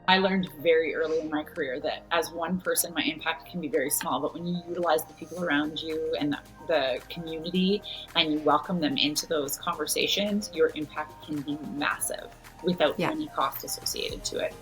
I learned very early in my career that as one person, my impact can be very small, but when you utilize the people around you and the community and you welcome them into those conversations, your impact can be massive without Yeah. any cost associated to it.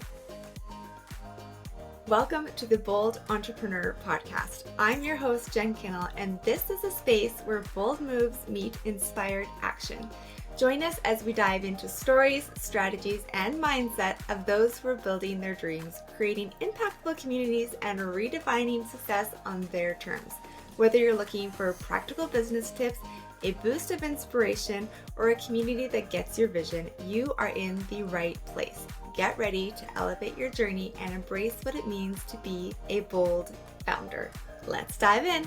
Welcome to the Bold Entrepreneur Podcast. I'm your host, Jen Kinal, and this is a space where bold moves meet inspired action. Join us as we dive into stories, strategies, and mindset of those who are building their dreams, creating impactful communities, and redefining success on their terms. Whether you're looking for practical business tips, a boost of inspiration, or a community that gets your vision, you are in the right place. Get ready to elevate your journey and embrace what it means to be a bold founder. Let's dive in.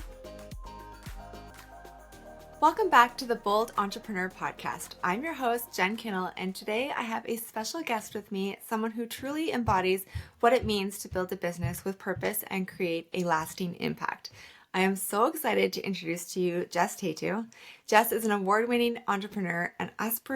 Welcome back to the Bold Entrepreneur Podcast. I'm your host, Jen Kinal, and today I have a special guest with me, someone who truly embodies what it means to build a business with purpose and create a lasting impact. I am so excited to introduce to you Jess Tetu. Jess is an award-winning entrepreneur, an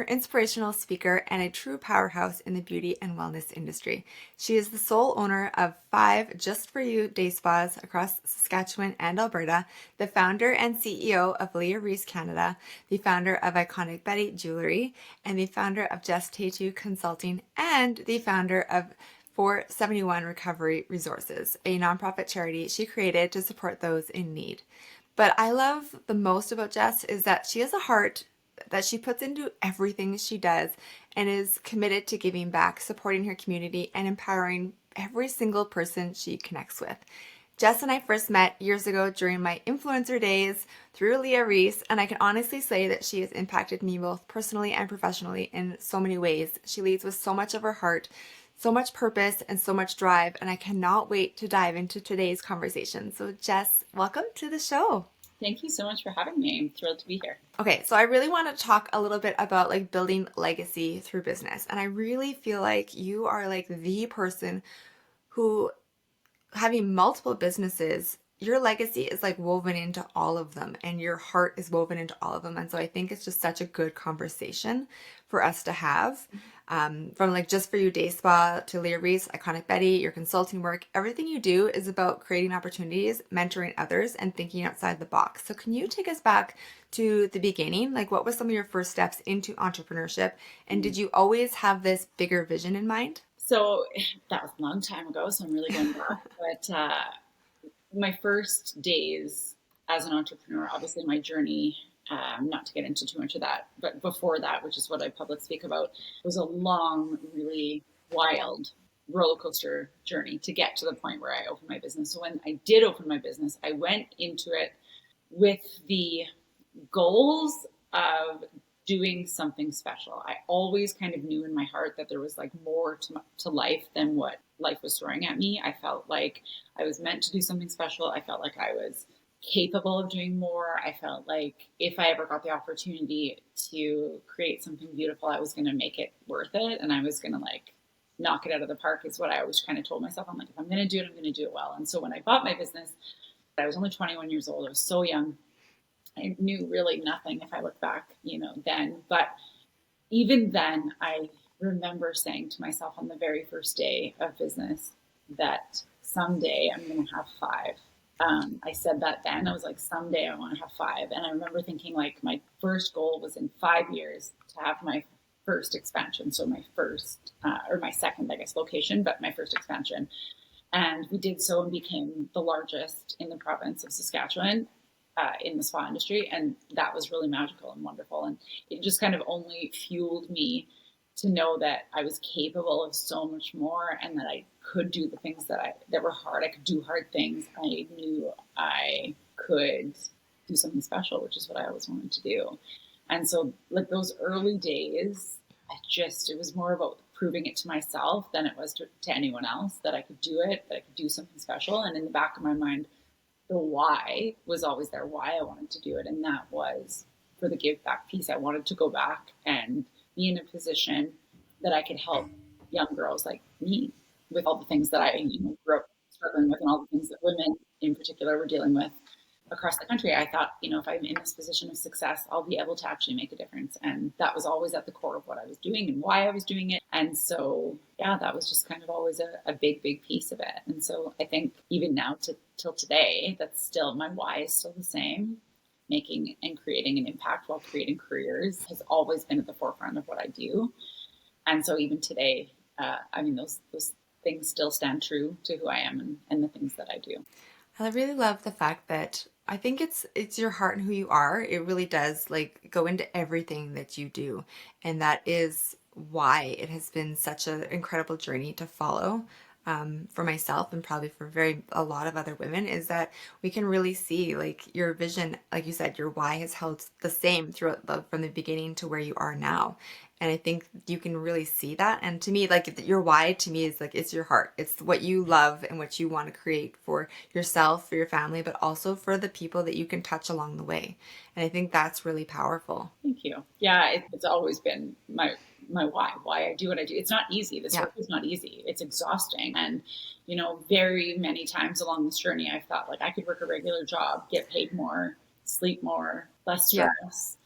inspirational speaker, and a true powerhouse in the beauty and wellness industry. She is the sole owner of 5 Just For You day spas across Saskatchewan and Alberta, the founder and CEO of Leah Reese Canada, the founder of Iconic Betty Jewelry, and the founder of Jess Tetu Consulting, and the founder of 471 Recovery Resources, a nonprofit charity she created to support those in need. But I love the most about Jess is that she has a heart that she puts into everything she does and is committed to giving back, supporting her community, and empowering every single person she connects with. Jess and I first met years ago during my influencer days through Leah Reese, and I can honestly say that she has impacted me both personally and professionally in so many ways. She leads with so much of her heart, so much purpose, and so much drive, and I cannot wait to dive into today's conversation. So Jess, welcome to the show. Thank you so much for having me. I'm thrilled to be here. Okay, so I really want to talk a little bit about building legacy through business. And I really feel like you are the person who, having multiple businesses, your legacy is woven into all of them and your heart is woven into all of them. And so I think it's just such a good conversation for us to have. From Just For You Day Spa to Leah Reese, Iconic Betty, your consulting work, everything you do is about creating opportunities, mentoring others, and thinking outside the box. So can you take us back to the beginning? What was some of your first steps into entrepreneurship? And did you always have this bigger vision in mind? So that was a long time ago, so I'm really going back. But my first days as an entrepreneur, obviously my journey, not to get into too much of that, but before that, which is what I public speak about, was a long, really wild roller coaster journey to get to the point where I opened my business. So when I did open my business, I went into it with the goals of doing something special. I always kind of knew in my heart that there was more to life than what life was throwing at me. I felt like I was meant to do something special. I felt like I was capable of doing more. I felt like if I ever got the opportunity to create something beautiful, I was going to make it worth it. And I was going to knock it out of the park is what I always kind of told myself. I'm like, if I'm going to do it, I'm going to do it well. And so when I bought my business, I was only 21 years old. I was so young. I knew really nothing if I look back, then. But even then, I remember saying to myself on the very first day of business that someday I'm going to have 5. I said that then. I was like, someday I want to have 5. And I remember thinking my first goal was in 5 years to have my first expansion. So my first, or my second, I guess, location, but my first expansion. And we did so and became the largest in the province of Saskatchewan. In the spa industry, and that was really magical and wonderful, and it just kind of only fueled me to know that I was capable of so much more, and that I could do the things that were hard. I could do hard things. I knew I could do something special, which is what I always wanted to do. And so those early days, it was more about proving it to myself than it was to anyone else that I could do it, that I could do something special. And in the back of my mind, the why was always there, why I wanted to do it. And that was for the give back piece. I wanted to go back and be in a position that I could help young girls like me with all the things that I grew up struggling with, and all the things that women in particular were dealing with. across the country, I thought, if I'm in this position of success, I'll be able to actually make a difference. And that was always at the core of what I was doing and why I was doing it. And so, yeah, that was just kind of always a big, big piece of it. And so I think even now till today, that's still my why is still the same. Making and creating an impact while creating careers has always been at the forefront of what I do. And so even today, those things still stand true to who I am and the things that I do. I really love the fact that I think it's your heart and who you are. It really does like go into everything that you do. And that is why it has been such an incredible journey to follow. For myself and probably for a lot of other women, is that we can really see like your vision, like you said, your why has held the same from the beginning to where you are now. And I think you can really see that. And to me, like your why to me is like, it's your heart. It's what you love and what you want to create for yourself, for your family, but also for the people that you can touch along the way. And I think that's really powerful. Thank you. Yeah, it's always been my why I do what I do. It's not easy. This Yeah. work is not easy. It's exhausting. And, very many times along this journey, I've thought like I could work a regular job, get paid more, sleep more, less Yeah. stress.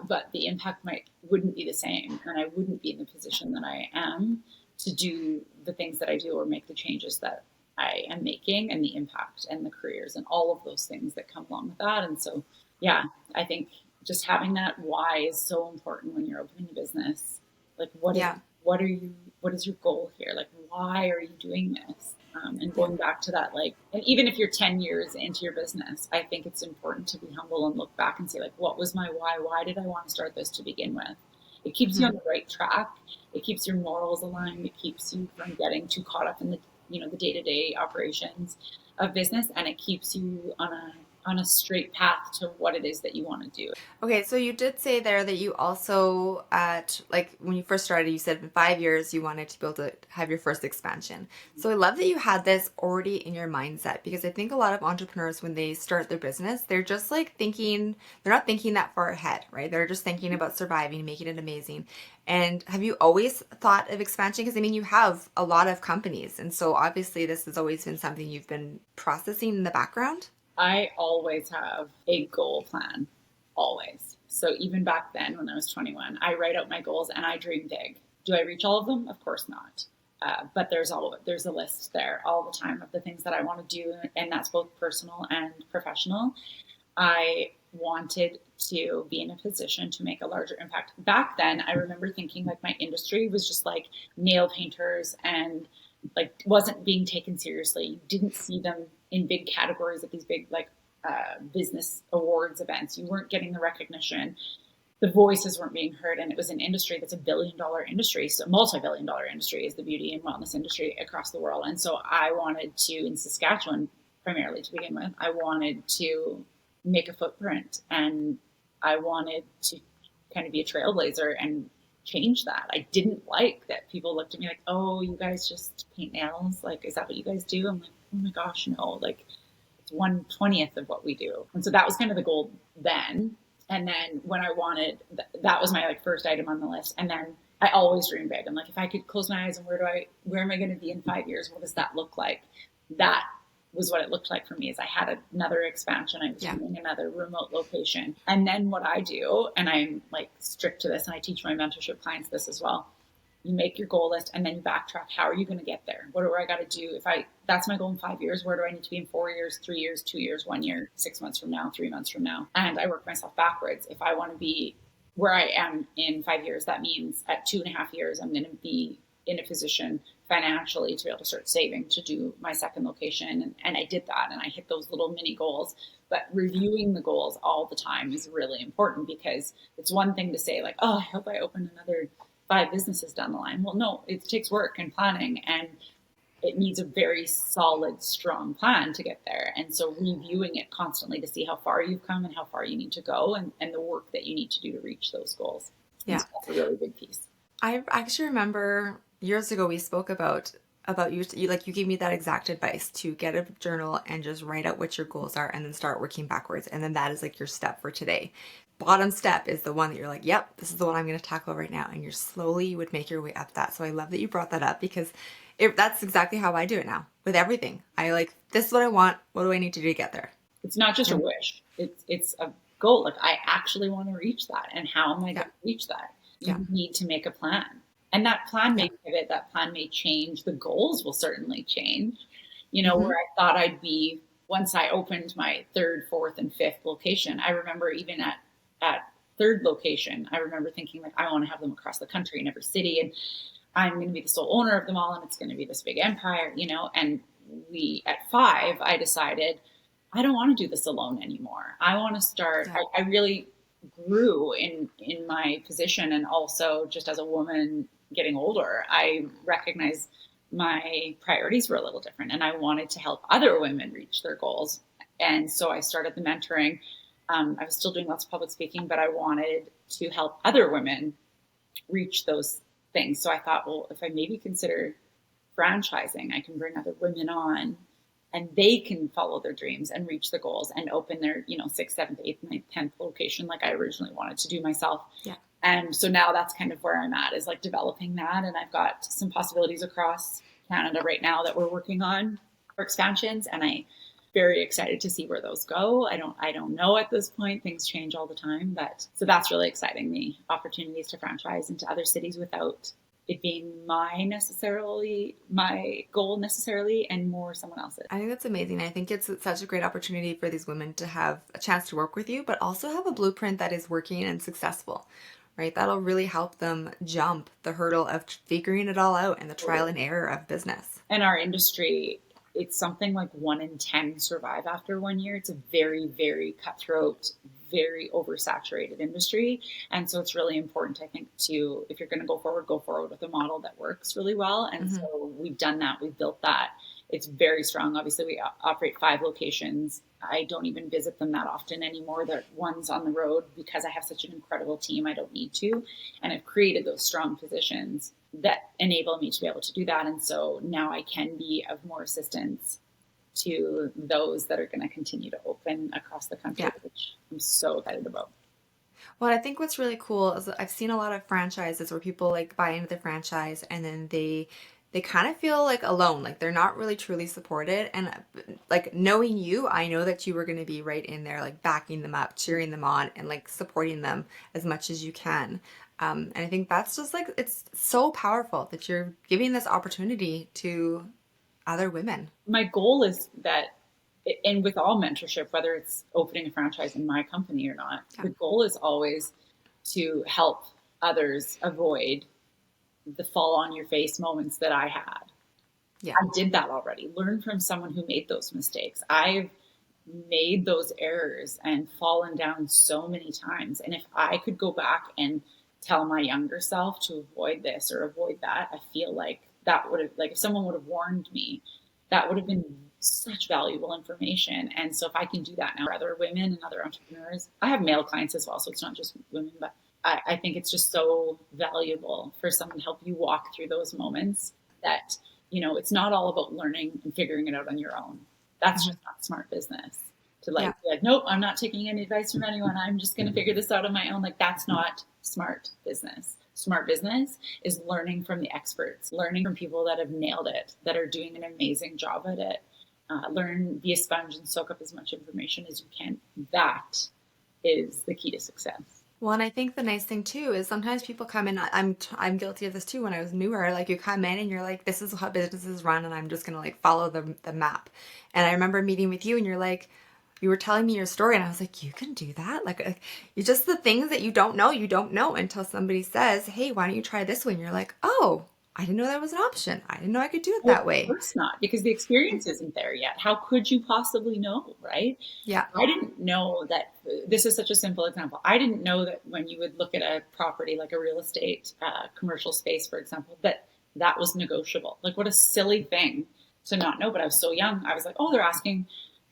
But the impact wouldn't be the same. And I wouldn't be in the position that I am to do the things that I do or make the changes that I am making and the impact and the careers and all of those things that come along with that. And so, yeah, I think just having that why is so important when you're opening a business. Like, Yeah. what is your goal here? Like, why are you doing this? And Yeah. going back to that, like, and even if you're 10 years into your business, I think it's important to be humble and look back and say, like, what was my why? Why did I want to start this to begin with? It keeps you on Hmm. the right track. It keeps your morals aligned. It keeps you from getting too caught up in the day-to-day operations of business, and it keeps you on a straight path to what it is that you want to do. Okay, so you did say there that you also at like when you first started, you said in 5 years you wanted to be able to have your first expansion. So I love that you had this already in your mindset because I think a lot of entrepreneurs when they start their business, they're just like thinking they're not thinking that far ahead, right? They're just thinking about surviving, making it amazing. And have you always thought of expansion? Because I mean, you have a lot of companies, and so obviously this has always been something you've been processing in the background. I always have a goal plan, always. So even back then, when I was 21, I write out my goals and I dream big. Do I reach all of them? Of course not. But there's a list there all the time of the things that I want to do, and that's both personal and professional. I wanted to be in a position to make a larger impact. Back then, I remember thinking like my industry was just like nail painters and like wasn't being taken seriously. You didn't see them in big categories at these big like business awards events. You weren't getting the recognition. The voices weren't being heard, and it was an industry that's $1 billion industry, so multi-billion-dollar industry is the beauty and wellness industry across the world. And so I wanted to, in Saskatchewan primarily to begin with, I wanted to make a footprint, and I wanted to kind of be a trailblazer and change that. I didn't like that people looked at me like, oh, you guys just paint nails, like, is that what you guys do? I'm like, oh my gosh, no, like it's 1/20th of what we do. And so that was kind of the goal then. And then when I wanted, that was my like first item on the list. And then I always dream big. I'm like, if I could close my eyes and where am I going to be in 5 years? What does that look like? That was what it looked like for me. Is I had another expansion. I was Yeah. doing another remote location. And then what I do, and I'm like strict to this, and I teach my mentorship clients this as well. You make your goal list and then you backtrack. How are you going to get there? What do I got to do? That's my goal in 5 years, where do I need to be in 4 years, 3 years, 2 years, 1 year, 6 months from now, 3 months from now? And I work myself backwards. If I want to be where I am in 5 years, that means at 2.5 years, I'm going to be in a position financially to be able to start saving to do my second location. And I did that and I hit those little mini goals. But reviewing the goals all the time is really important, because it's one thing to say, like, oh, I hope I open another 5 businesses down the line. Well, no, it takes work and planning, and it needs a very solid, strong plan to get there. And so reviewing it constantly to see how far you've come and how far you need to go, and the work that you need to do to reach those goals. And Yeah. so that's a really big piece. I actually remember years ago we spoke about you like you gave me that exact advice to get a journal and just write out what your goals are and then start working backwards, and then that is like your step for today. Bottom step is the one that you're like, yep, this is the one I'm going to tackle right now, and you would make your way up that. So I love that you brought that up because that's exactly how I do it now with everything. I like, this is what I want, what do I need to do to get there? It's not just a And wish. It's a goal. Like I actually want to reach that. And how am I yeah, going to reach that? yeah, You need to make a plan. And that plan yeah. may pivot, that plan may change. The goals will certainly change. You know, Mm-hmm. where I thought I'd be once I opened my third, fourth, and fifth location. I remember even at third location, I remember thinking like I want to have them across the country in every city, and I'm going to be the sole owner of them all, and it's going to be this big empire, you know. And we at five, I decided I don't want to do this alone anymore. I want to start. Yeah. I really grew in my position, and also just as a woman getting older, I recognized my priorities were a little different, and I wanted to help other women reach their goals. And so I started the mentoring. I was still doing lots of public speaking, but I wanted to help other women reach those things. So I thought, well, if I maybe consider franchising, I can bring other women on and they can follow their dreams and reach the goals and open their, you know, sixth, seventh, eighth, ninth, 10th location like I originally wanted to do myself. Yeah. And so now that's kind of where I'm at, is like developing that. And I've got some possibilities across Canada right now that we're working on for expansions. And I very excited to see where those go. I don't know at this point. Things change all the time, but so that's really exciting me. Opportunities to franchise into other cities without it being my goal necessarily, and more someone else's. I think that's amazing. I think it's such a great opportunity for these women to have a chance to work with you, but also have a blueprint that is working and successful, right? That'll really help them jump the hurdle of figuring it all out and the trial and error of business. And our industry, it's something like 1 in 10 survive after 1 year. It's a very, very cutthroat, very oversaturated industry. And so it's really important, I think, to, if you're going to go forward with a model that works really well. And Mm-hmm. so we've done that. We've built that. It's very strong. Obviously, we operate 5 locations. I don't even visit them that often anymore. The ones on the road, because I have such an incredible team, I don't need to. And I've created those strong positions that enable me to be able to do that. And so now I can be of more assistance to those that are going to continue to open across the country, Yeah. which I'm so excited about. Well, I think what's really cool is I've seen a lot of franchises where people like buy into the franchise and then they kind of feel like alone, like they're not really truly supported. And like knowing you, I know that you were going to be right in there, like backing them up, cheering them on, and like supporting them as much as you can. And I think that's just like, it's so powerful that you're giving this opportunity to other women. My goal is that, and with all mentorship, whether it's opening a franchise in my company or not, Yeah. the goal is always to help others avoid the fall on your face moments that I had. Yeah. I did that already. Learn from someone who made those mistakes. I've made those errors and fallen down so many times. And if I could go back and tell my younger self to avoid this or avoid that, I feel like that would have, like, if someone would have warned me, that would have been such valuable information. And so if I can do that now for other women and other entrepreneurs, I have male clients as well, so it's not just women, but I think it's just so valuable for someone to help you walk through those moments that, you know, it's not all about learning and figuring it out on your own. That's just not smart business. To Yeah. like be like, nope, I'm not taking any advice from anyone. I'm just going to figure this out on my own. Like, that's not smart business. Smart business is learning from the experts, learning from people that have nailed it, that are doing an amazing job at it. Learn, be a sponge, and soak up as much information as you can. That is the key to success. Well, and I think the nice thing too is sometimes people come in. I'm guilty of this too. When I was newer, like you come in and you're like, "This is how businesses run," and I'm just gonna like follow the map. And I remember meeting with you, and you're like, you were telling me your story, and I was like, "You can do that." Like you just the things that you don't know until somebody says, "Hey, why don't you try this one?" You're like, "Oh, I didn't know that was an option. I didn't know I could do it Well, that of way." course not, because the experience isn't there yet. How could you possibly know, right? Yeah, I didn't know that. This is such a simple example. I didn't know that when you would look at a property like a real estate commercial space, for example, that that was negotiable. Like, what a silly thing to not know. But I was so young. I was like, oh, they're asking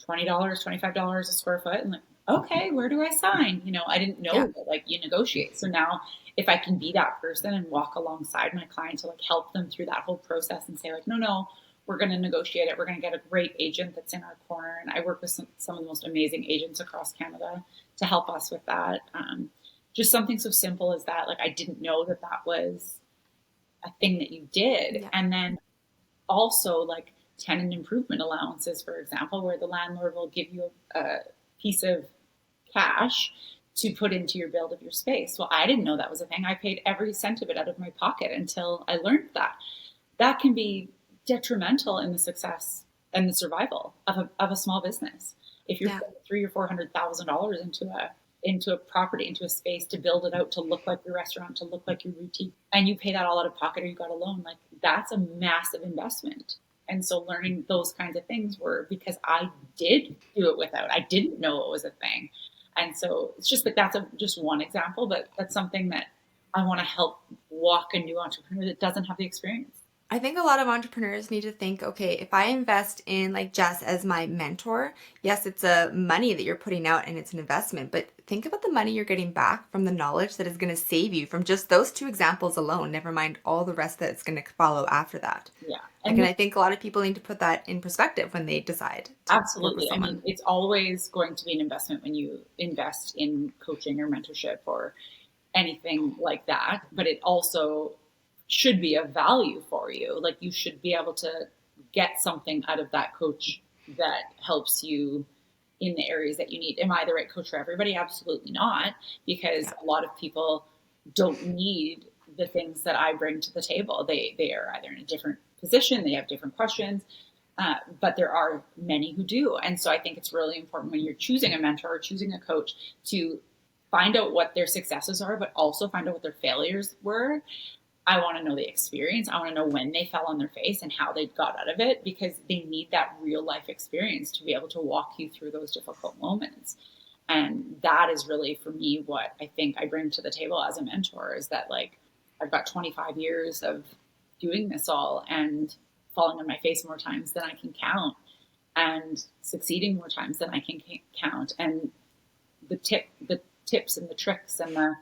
$20, $25 a square foot. And like, okay, where do I sign? You know, I didn't know yeah, that like you negotiate. So now if I can be that person and walk alongside my client to like help them through that whole process and say like, no, no, we're going to negotiate it. We're going to get a great agent that's in our corner. And I work with some of the most amazing agents across Canada to help us with that. Just something so simple as that. Like, I didn't know that that was a thing that you did. yeah, And then also like tenant improvement allowances, for example, where the landlord will give you a piece of cash to put into your build of your space. Well, I didn't know that was a thing. I paid every cent of it out of my pocket until I learned that. That can be detrimental in the success and the survival of a small business. If you're Yeah. putting $300,000 or $400,000 into a property, into a space to build it out to look like your restaurant, to look like your boutique, and you pay that all out of pocket or you got a loan, like that's a massive investment. And so learning those kinds of things were because I did do it without. I didn't know it was a thing. And so it's just that that's just one example, but that's something that I want to help walk a new entrepreneur that doesn't have the experience. I think a lot of entrepreneurs need to think, okay, if I invest in like Jess as my mentor, yes, it's a money that you're putting out and it's an investment, but think about the money you're getting back from the knowledge that is going to save you from just those two examples alone, never mind all the rest that's going to follow after that. Yeah. Like, and I think a lot of people need to put that in perspective when they decide to work with Absolutely. I someone. mean, it's always going to be an investment when you invest in coaching or mentorship or anything like that, but it also should be of value for you. Like you should be able to get something out of that coach that helps you in the areas that you need. Am I the right coach for everybody? Absolutely not, because Yeah. a lot of people don't need the things that I bring to the table. They are either in a different position, they have different questions, but there are many who do. And so I think it's really important when you're choosing a mentor or choosing a coach to find out what their successes are, but also find out what their failures were. I want to know the experience. I want to know when they fell on their face and how they got out of it, because they need that real life experience to be able to walk you through those difficult moments. And that is really for me what I think I bring to the table as a mentor is that like I've got 25 years of doing this all and falling on my face more times than I can count and succeeding more times than I can count. And the tips and the tricks and the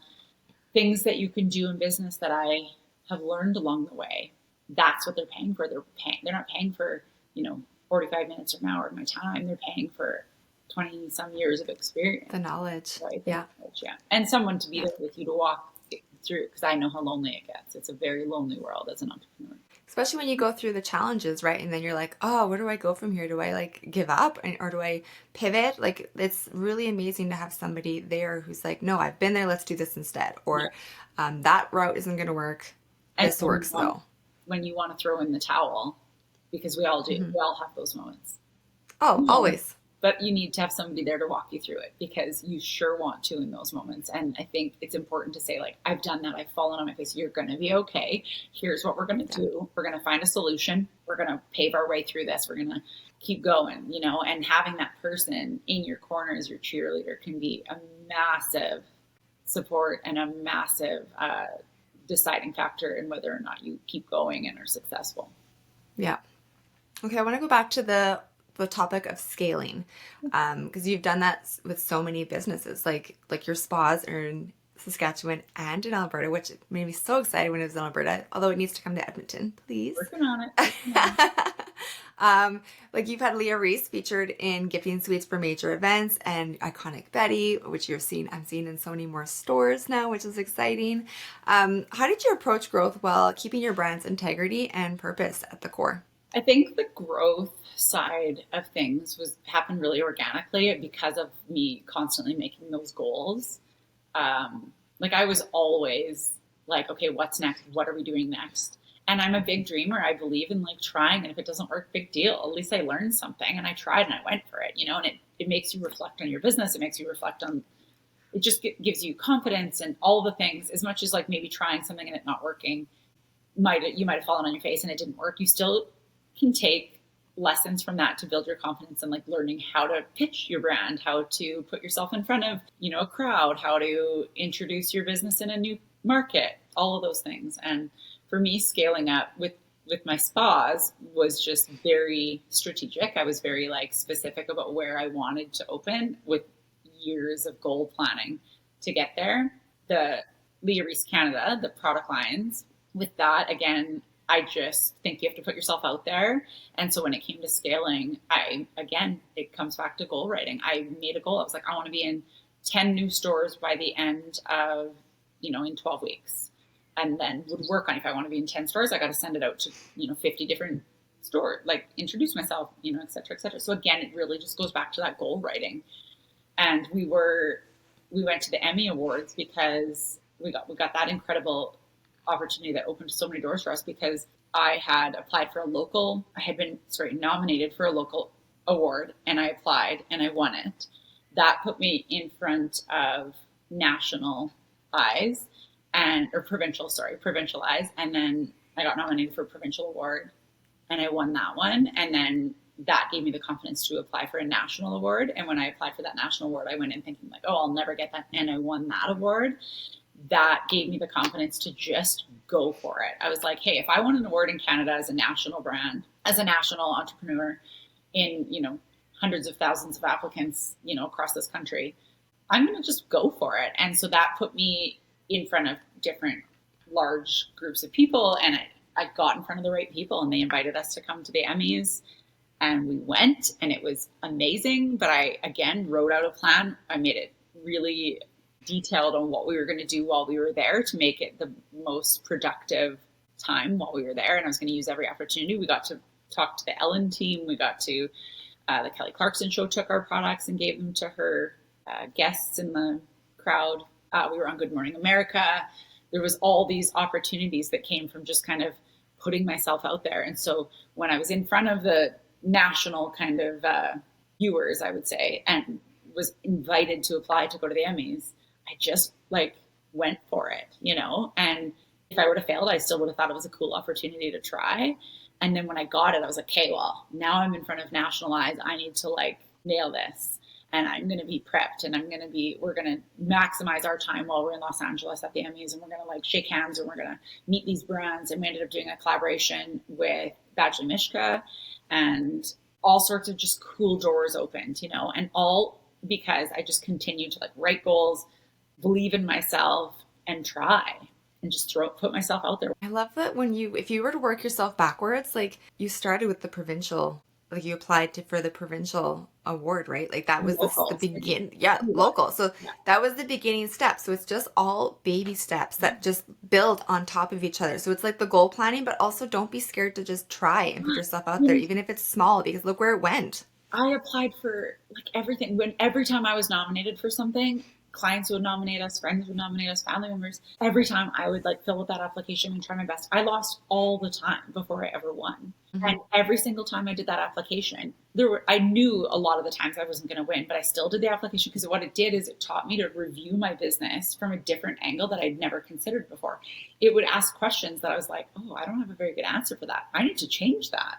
things that you can do in business that I have learned along the way, that's what they're paying for. They're not paying for, 45 minutes or an hour of my time. They're paying for 20 some years of experience. The knowledge. Right? Yeah. Yeah. And someone to be Yeah. there with you to walk through, because I know how lonely it gets. It's a very lonely world as an entrepreneur. Especially when you go through the challenges, right? And then you're like, oh, where do I go from here? Do I like give up or do I pivot? Like, it's really amazing to have somebody there who's like, no, I've been there. Let's do this instead. Or that route isn't going to work. This works though. When you want to throw in the towel, because we all do, Mm-hmm. we all have those moments. Oh, always. But you need to have somebody there to walk you through it because you sure want to in those moments. And I think it's important to say, like, I've done that. I've fallen on my face. You're going to be okay. Here's what we're going to do. We're going to find a solution. We're going to pave our way through this. We're going to keep going, and having that person in your corner as your cheerleader can be a massive support and a massive deciding factor in whether or not you keep going and are successful. Yeah. Okay. I want to go back to the topic of scaling, because you've done that with so many businesses, like your spas are in Saskatchewan and in Alberta, which made me so excited when it was in Alberta, although it needs to come to Edmonton, please. Working on it. Like you've had Leah Reese featured in gifting suites for major events and Iconic Betty, which I'm seeing in so many more stores now, which is exciting. How did you approach growth while keeping your brand's integrity and purpose at the core? I think the growth side of things happened really organically because of me constantly making those goals. Like I was always like, okay, what's next? What are we doing next? And I'm a big dreamer. I believe in like trying. And if it doesn't work, big deal. At least I learned something and I tried and I went for it, and it makes you reflect on your business. It makes you reflect on, it just gives you confidence and all the things, as much as like maybe trying something and it not working, you might have fallen on your face and it didn't work. You still can take lessons from that to build your confidence and like learning how to pitch your brand, how to put yourself in front of, a crowd, how to introduce your business in a new market, all of those things. And for me, scaling up with my spas was just very strategic. I was very like specific about where I wanted to open with years of goal planning to get there. The Leah Reese Canada, the product lines, with that, again, I just think you have to put yourself out there. And so when it came to scaling, it comes back to goal writing. I made a goal. I was like, I want to be in 10 new stores by the end of, in 12 weeks. And then would work on, if I want to be in 10 stores, I got to send it out to, 50 different store, like introduce myself, et cetera, et cetera. So again, it really just goes back to that goal writing. And we went to the Emmy Awards because we got that incredible opportunity that opened so many doors for us because I had applied for I had been nominated for a local award, and I applied and I won it. That put me in front of national eyes or provincial eyes, and then I got nominated for a provincial award and I won that one. And then that gave me the confidence to apply for a national award. And when I applied for that national award, I went in thinking like, oh, I'll never get that. And I won that award. That gave me the confidence to just go for it. I was like, hey, if I won an award in Canada as a national brand, as a national entrepreneur in, hundreds of thousands of applicants, across this country, I'm going to just go for it. And so that put me in front of different large groups of people. And I got in front of the right people, and they invited us to come to the Emmys, and we went, and it was amazing. But I, again, wrote out a plan. I made it really detailed on what we were going to do while we were there to make it the most productive time while we were there. And I was going to use every opportunity. We got to talk to the Ellen team. We got to the Kelly Clarkson show took our products and gave them to her guests in the crowd. We were on Good Morning America. There was all these opportunities that came from just kind of putting myself out there. And so when I was in front of the national kind of viewers, I would say, and was invited to apply to go to the Emmys, I just went for it, and if I would have failed, I still would have thought it was a cool opportunity to try. And then when I got it, I was like, okay, well, now I'm in front of national eyes. I need to nail this. And I'm going to be prepped, and we're going to maximize our time while we're in Los Angeles at the Emmys, and we're going to shake hands, and we're going to meet these brands. And we ended up doing a collaboration with Badgley Mishka, and all sorts of just cool doors opened, and all because I just continued to write goals, believe in myself, and try, and just put myself out there. I love that if you were to work yourself backwards, you started with the provincial, you applied for the provincial award, right? That was the begin. Yeah, local. So yeah. That was the beginning step. So it's just all baby steps that just build on top of each other. So it's the goal planning, but also don't be scared to just try and put yourself out there, even if it's small, because look where it went. I applied for everything. Every time I was nominated for something, clients would nominate us, friends would nominate us, family members. Every time I would fill out that application and try my best. I lost all the time before I ever won. Mm-hmm. And every single time I did that application, I knew a lot of the times I wasn't going to win, but I still did the application because what it did is it taught me to review my business from a different angle that I'd never considered before. It would ask questions that I was like, oh, I don't have a very good answer for that. I need to change that.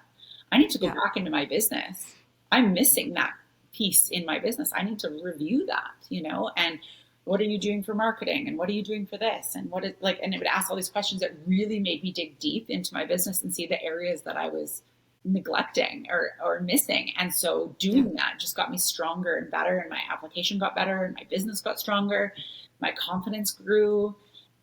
I need to go back into my business. I'm missing that piece in my business. I need to review that, and what are you doing for marketing, and what are you doing for this, and and it would ask all these questions that really made me dig deep into my business and see the areas that I was neglecting or missing. And so doing that just got me stronger and better, and my application got better, and my business got stronger, my confidence grew,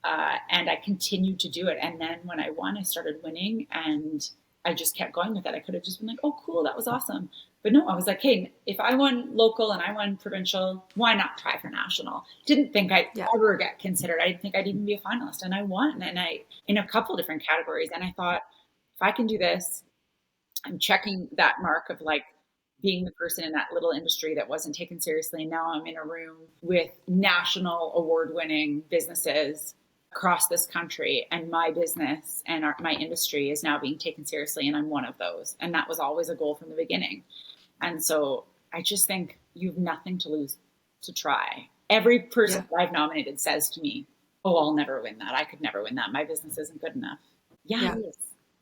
and I continued to do it. And then when I won, I started winning, and I just kept going with it. I could have just been like, oh, cool, that was awesome. But no, I was like, hey, if I won local and I won provincial, why not try for national? Didn't think I'd ever get considered. I didn't think I'd even be a finalist. And I won, and in a couple of different categories. And I thought, if I can do this, I'm checking that mark of being the person in that little industry that wasn't taken seriously. And now I'm in a room with national award-winning businesses across this country, and my business and my industry is now being taken seriously, and I'm one of those. And that was always a goal from the beginning. And so I just think you have nothing to lose to try. Every person that I've nominated says to me, oh, I'll never win that. I could never win that. My business isn't good enough. Yeah. It is.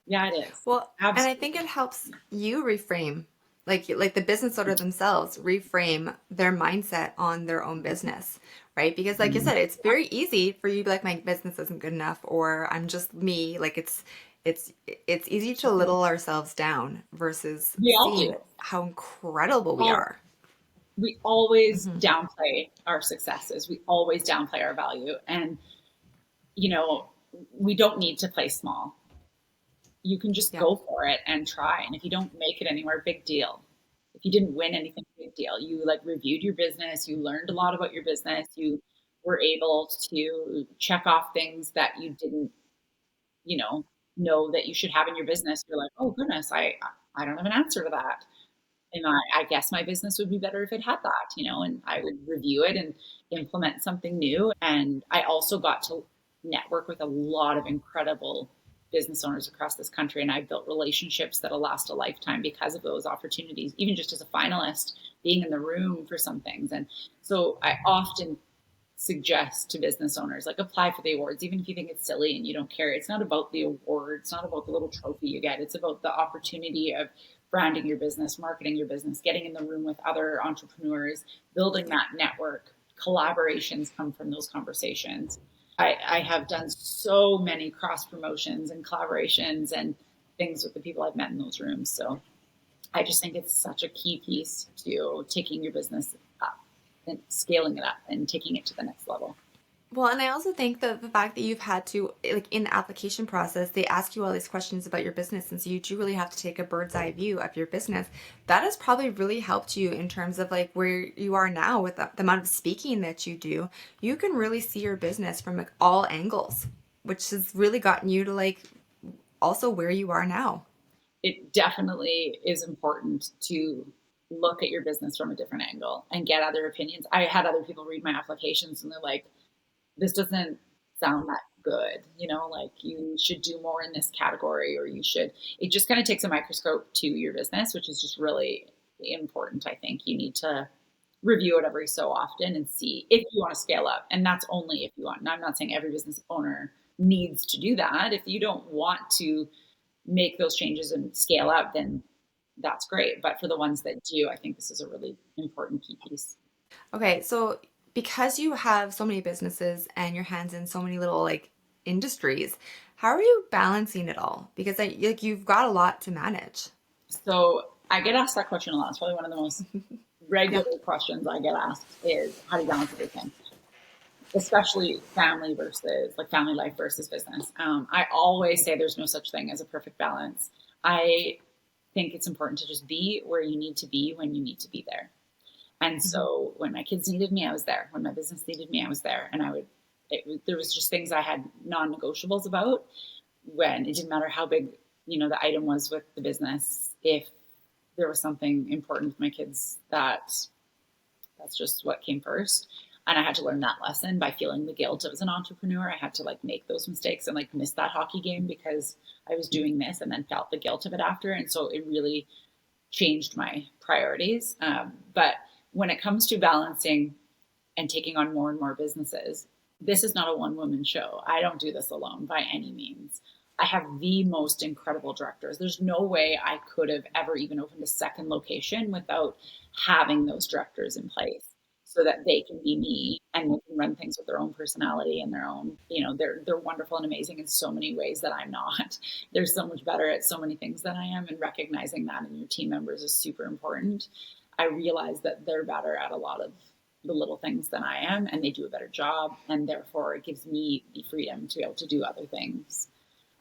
Yeah, it is. Well, absolutely. And I think it helps you reframe, like the business owner themselves reframe their mindset on their own business, right? Because like you said, it's very easy for you to be like, my business isn't good enough, or I'm just me. It's easy to little ourselves down versus seeing how incredible we are. We always downplay our successes. We always downplay our value. And, we don't need to play small. You can just go for it and try. And if you don't make it anywhere, big deal. If you didn't win anything, big deal. You reviewed your business. You learned a lot about your business. You were able to check off things that you didn't, know that you should have in your business, you're like, oh goodness, I don't have an answer to that. And I guess my business would be better if it had that, and I would review it and implement something new. And I also got to network with a lot of incredible business owners across this country. And I built relationships that'll last a lifetime because of those opportunities, even just as a finalist, being in the room for some things. And so I often suggest to business owners, like, apply for the awards, even if you think it's silly and you don't care. It's not about the award, it's not about the little trophy you get. It's about the opportunity of branding your business, marketing your business, getting in the room with other entrepreneurs, building that network. Collaborations come from those conversations. I have done so many cross promotions and collaborations and things with the people I've met in those rooms. So I just think it's such a key piece to taking your business up and scaling it up and taking it to the next level. Well, and I also think that the fact that you've had to, like, in the application process, they ask you all these questions about your business, and so you do really have to take a bird's eye view of your business. That has probably really helped you in terms of like where you are now with the amount of speaking that you do. You can really see your business from like all angles, which has really gotten you to like also where you are now. It definitely is important to look at your business from a different angle and get other opinions. I had other people read my applications and they're like, this doesn't sound that good, like you should do more in this category, or you should. It just kind of takes a microscope to your business, which is just really important. I think you need to review it every so often and see if you want to scale up. And that's only if you want. And I'm not saying every business owner needs to do that. If you don't want to make those changes and scale up, then that's great. But for the ones that do, I think this is a really important key piece. Okay, so because you have so many businesses and your hands in so many little like industries, how are you balancing it all? Because like you've got a lot to manage. So I get asked that question a lot. It's probably one of the most Yeah. regular questions I get asked is, how do you balance everything? Especially family life versus business. I always say there's no such thing as a perfect balance. I think it's important to just be where you need to be when you need to be there. And Mhm. so when my kids needed me, I was there. When my business needed me, I was there. And there was just things I had non-negotiables about. When it didn't matter how big, the item was with the business. If there was something important with my kids, that's just what came first. And I had to learn that lesson by feeling the guilt as an entrepreneur. I had to like make those mistakes and like miss that hockey game because I was doing this and then felt the guilt of it after. And so it really changed my priorities. But when it comes to balancing and taking on more and more businesses, this is not a one woman show. I don't do this alone by any means. I have the most incredible directors. There's no way I could have ever even opened a second location without having those directors in place so that they can be me and they can run things with their own personality and their own, they're wonderful and amazing in so many ways that I'm not. They're so much better at so many things than I am, and recognizing that in your team members is super important. I realize that they're better at a lot of the little things than I am, and they do a better job, and therefore it gives me the freedom to be able to do other things.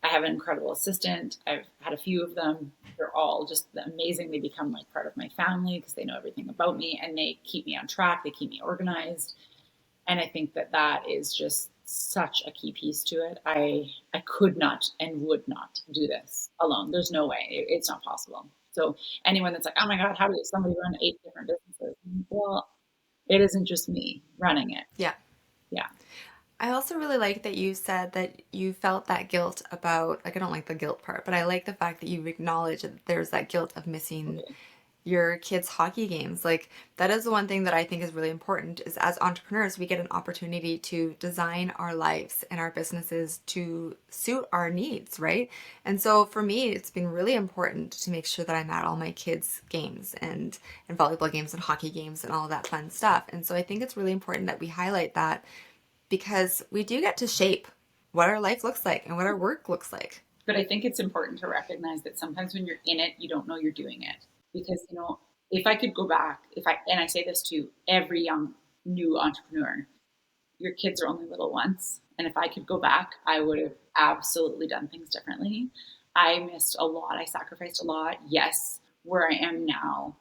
I have an incredible assistant. I've had a few of them. They're all just amazing. They become like part of my family because they know everything about me and they keep me on track. They keep me organized. And I think that that is just such a key piece to it. I could not and would not do this alone. There's no way. It's not possible. So anyone that's like, oh my God, how does somebody run 8 different businesses? Well, it isn't just me running it. Yeah. Yeah. I also really like that you said that you felt that guilt about, like, I don't like the guilt part, but I like the fact that you've acknowledged that there's that guilt of missing Totally. your kids' hockey games. Like, that is the one thing that I think is really important is as entrepreneurs, we get an opportunity to design our lives and our businesses to suit our needs, right? And so for me, it's been really important to make sure that I'm at all my kids' games and volleyball games and hockey games and all of that fun stuff. And so I think it's really important that we highlight that because we do get to shape what our life looks like and what our work looks like. But I think it's important to recognize that sometimes when you're in it, you don't know you're doing it. Because, if I could go back, and I say this to every young new entrepreneur, your kids are only little once. And if I could go back, I would have absolutely done things differently. I missed a lot. I sacrificed a lot. Yes, where I am now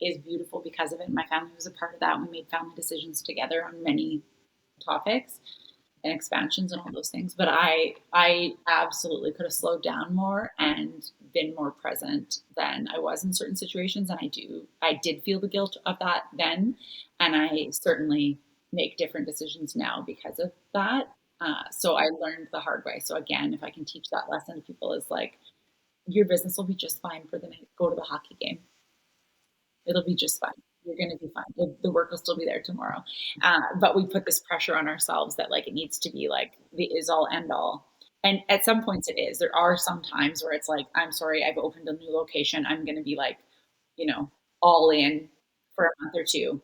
is beautiful because of it. My family was a part of that. We made family decisions together on many topics. and expansions and all those things. But I absolutely could have slowed down more and been more present than I was in certain situations. And I did feel the guilt of that then. And I certainly make different decisions now because of that. So I learned the hard way. So again, if I can teach that lesson to people, is like, your business will be just fine for the night. Go to the hockey game. It'll be just fine. You're going to be fine. The work will still be there tomorrow. But we put this pressure on ourselves that like it needs to be like the is all end all. And at some points it is. There are some times where it's like, I'm sorry, I've opened a new location. I'm going to be like, you know, all in for a month or two.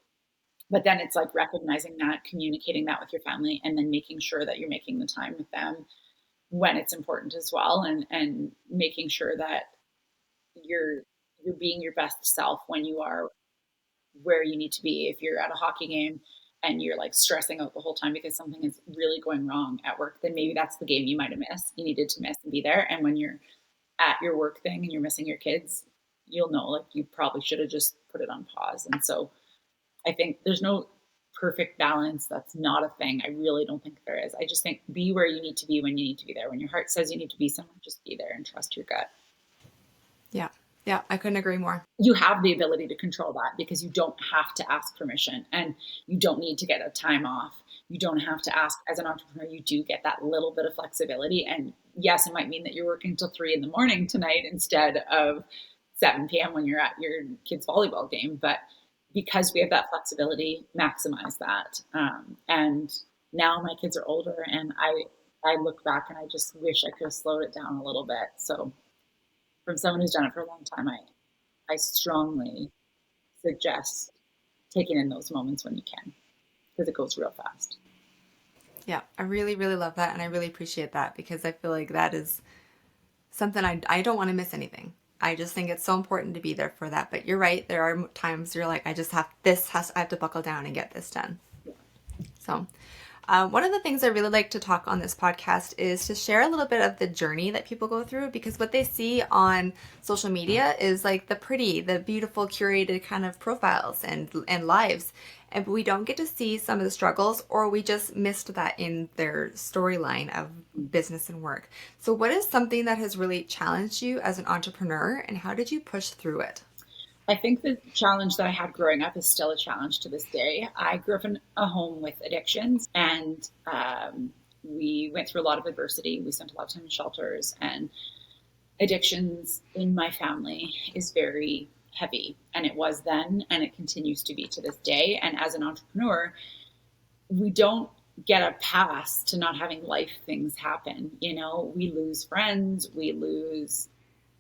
But then it's like recognizing that, communicating that with your family, and then making sure that you're making the time with them when it's important as well, and making sure that you're you're being your best self when you are where you need to be. If you're at a hockey game and you're like stressing out the whole time because something is really going wrong at work, then maybe that's the game you might have missed. You needed to miss and be there. And when you're at your work thing and you're missing your kids, you'll know like you probably should have just put it on pause. And so I think there's no perfect balance. That's not a thing. I really don't think there is. I just think be where you need to be when you need to be there. When your heart says you need to be somewhere, just be there and trust your gut. Yeah. Yeah, I couldn't agree more. You have the ability to control that because you don't have to ask permission, and you don't need to get a time off. You don't have to ask. As an entrepreneur, you do get that little bit of flexibility. And yes, it might mean that you're working till 3 a.m. tonight instead of 7 p.m. when you're at your kid's volleyball game. But because we have that flexibility, maximize that. And now my kids are older, and I look back and I just wish I could have slowed it down a little bit. So from someone who's done it for a long time, I strongly suggest taking in those moments when you can, because it goes real fast. Yeah, I really, really love that. And I really appreciate that because I feel like that is something I don't want to miss anything. I just think it's so important to be there for that. But you're right. There are times you're like, I have to buckle down and get this done. Yeah. So, one of the things I really like to talk on this podcast is to share a little bit of the journey that people go through, because what they see on social media is like the beautiful, curated kind of profiles and lives. And we don't get to see some of the struggles, or we just missed that in their storyline of business and work. So what is something that has really challenged you as an entrepreneur, and how did you push through it? I think the challenge that I had growing up is still a challenge to this day. I grew up in a home with addictions, and we went through a lot of adversity. We spent a lot of time in shelters, and addictions in my family is very heavy. And it was then, and it continues to be to this day. And as an entrepreneur, we don't get a pass to not having life things happen. You know, we lose friends, we lose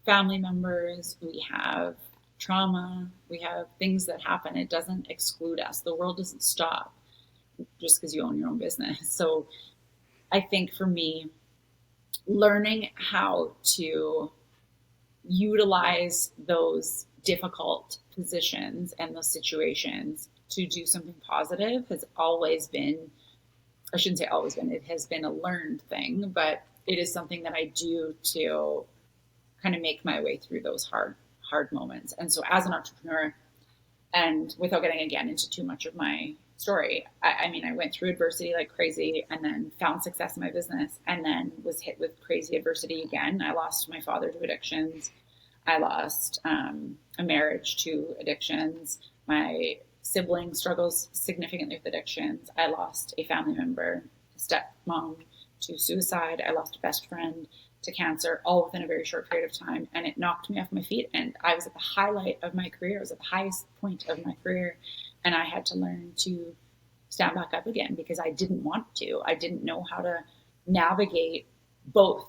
family members, we have trauma, we have things that happen. It doesn't exclude us. The world doesn't stop just because you own your own business. So I think for me, learning how to utilize those difficult positions and those situations to do something positive has always been, I shouldn't say always been, it has been a learned thing, but it is something that I do to kind of make my way through those hard moments. And so as an entrepreneur, and without getting again into too much of my story, I mean, I went through adversity like crazy, and then found success in my business, and then was hit with crazy adversity again. I lost my father to addictions. I lost a marriage to addictions. My sibling struggles significantly with addictions. I lost a family member, a stepmom, to suicide. I lost a best friend to cancer, all within a very short period of time. And it knocked me off my feet. And I was at the highlight of my career. I was at the highest point of my career. And I had to learn to stand back up again because I didn't want to. I didn't know how to navigate both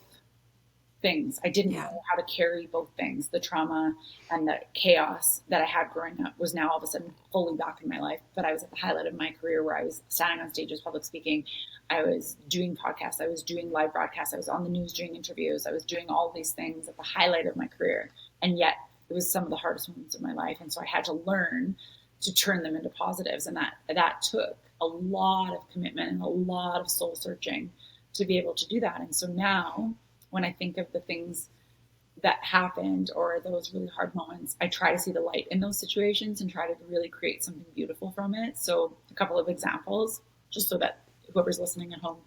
things. I didn't know how to carry both things. The trauma and the chaos that I had growing up was now all of a sudden fully back in my life. But I was at the highlight of my career where I was standing on stages, public speaking. I was doing podcasts. I was doing live broadcasts. I was on the news doing interviews. I was doing all these things at the highlight of my career. And yet it was some of the hardest moments of my life. And so I had to learn to turn them into positives. And that took a lot of commitment and a lot of soul searching to be able to do that. And so now, when I think of the things that happened or those really hard moments, I try to see the light in those situations and try to really create something beautiful from it. So a couple of examples, just so that whoever's listening at home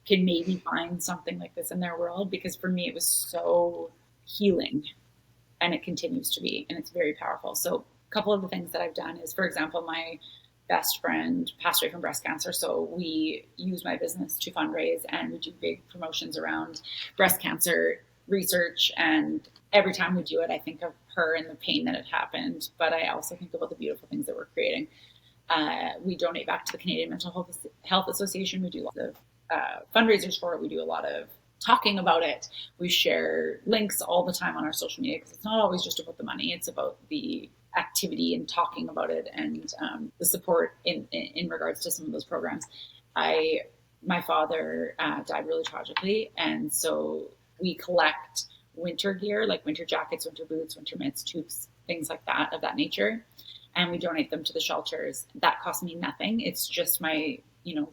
can maybe find something like this in their world, because for me, it was so healing, and it continues to be, and it's very powerful. So a couple of the things that I've done is, for example, my best friend passed away from breast cancer. So we use my business to fundraise, and we do big promotions around breast cancer research. And every time we do it, I think of her and the pain that had happened, but I also think about the beautiful things that we're creating. We donate back to the Canadian Mental Health Association. We do lots of fundraisers for it. We do a lot of talking about it. We share links all the time on our social media, because it's not always just about the money. It's about the activity and talking about it, and the support in regards to some of those programs. My father died really tragically, and so we collect winter gear, like winter jackets, winter boots, winter mitts, toques, things like that, of that nature, and we donate them to the shelters. That costs me nothing. It's just my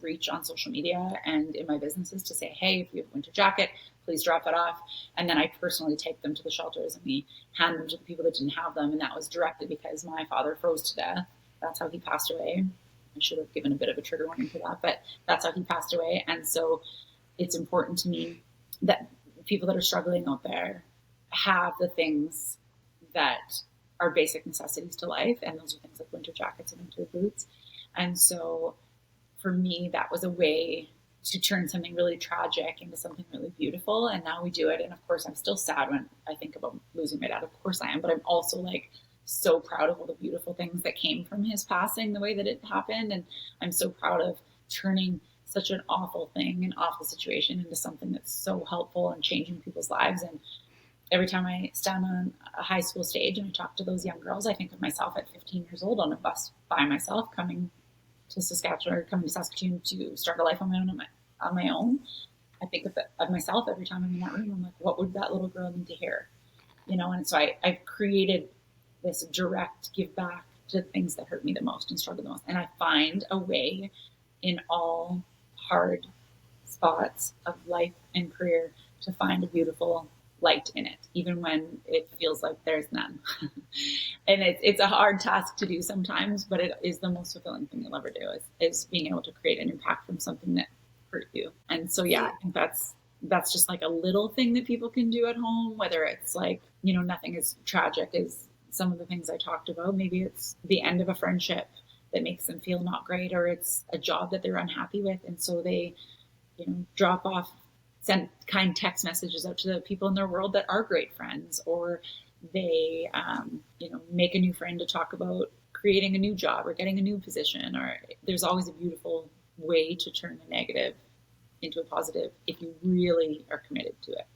reach on social media and in my businesses to say, hey, if you have a winter jacket, please drop it off. And then I personally take them to the shelters, and we hand them to the people that didn't have them. And that was directly because my father froze to death. That's how he passed away. I should have given a bit of a trigger warning for that, but that's how he passed away. And so it's important to me that people that are struggling out there have the things that are basic necessities to life. And those are things like winter jackets and winter boots. And so for me, that was a way to turn something really tragic into something really beautiful. And now we do it. And of course, I'm still sad when I think about losing my dad. Of course I am. But I'm also like so proud of all the beautiful things that came from his passing, the way that it happened. And I'm so proud of turning such an awful thing, an awful situation, into something that's so helpful and changing people's lives. And every time I stand on a high school stage and I talk to those young girls, I think of myself at 15 years old on a bus by myself, coming to Saskatoon to start a life on my own. I think of myself every time I'm in that room. I'm like, what would that little girl need to hear? And so I've created this direct give back to things that hurt me the most and struggle the most. And I find a way in all hard spots of life and career to find a beautiful light in it, even when it feels like there's none. And it's a hard task to do sometimes, but it is the most fulfilling thing you'll ever do, is being able to create an impact from something that hurt you. And so, yeah, I think that's just like a little thing that people can do at home, whether it's like, nothing as tragic as some of the things I talked about. Maybe it's the end of a friendship that makes them feel not great, or it's a job that they're unhappy with. And so they, drop off, send kind text messages out to the people in their world that are great friends, or they, make a new friend to talk about creating a new job or getting a new position. Or there's always a beautiful way to turn a negative into a positive if you really are committed to it.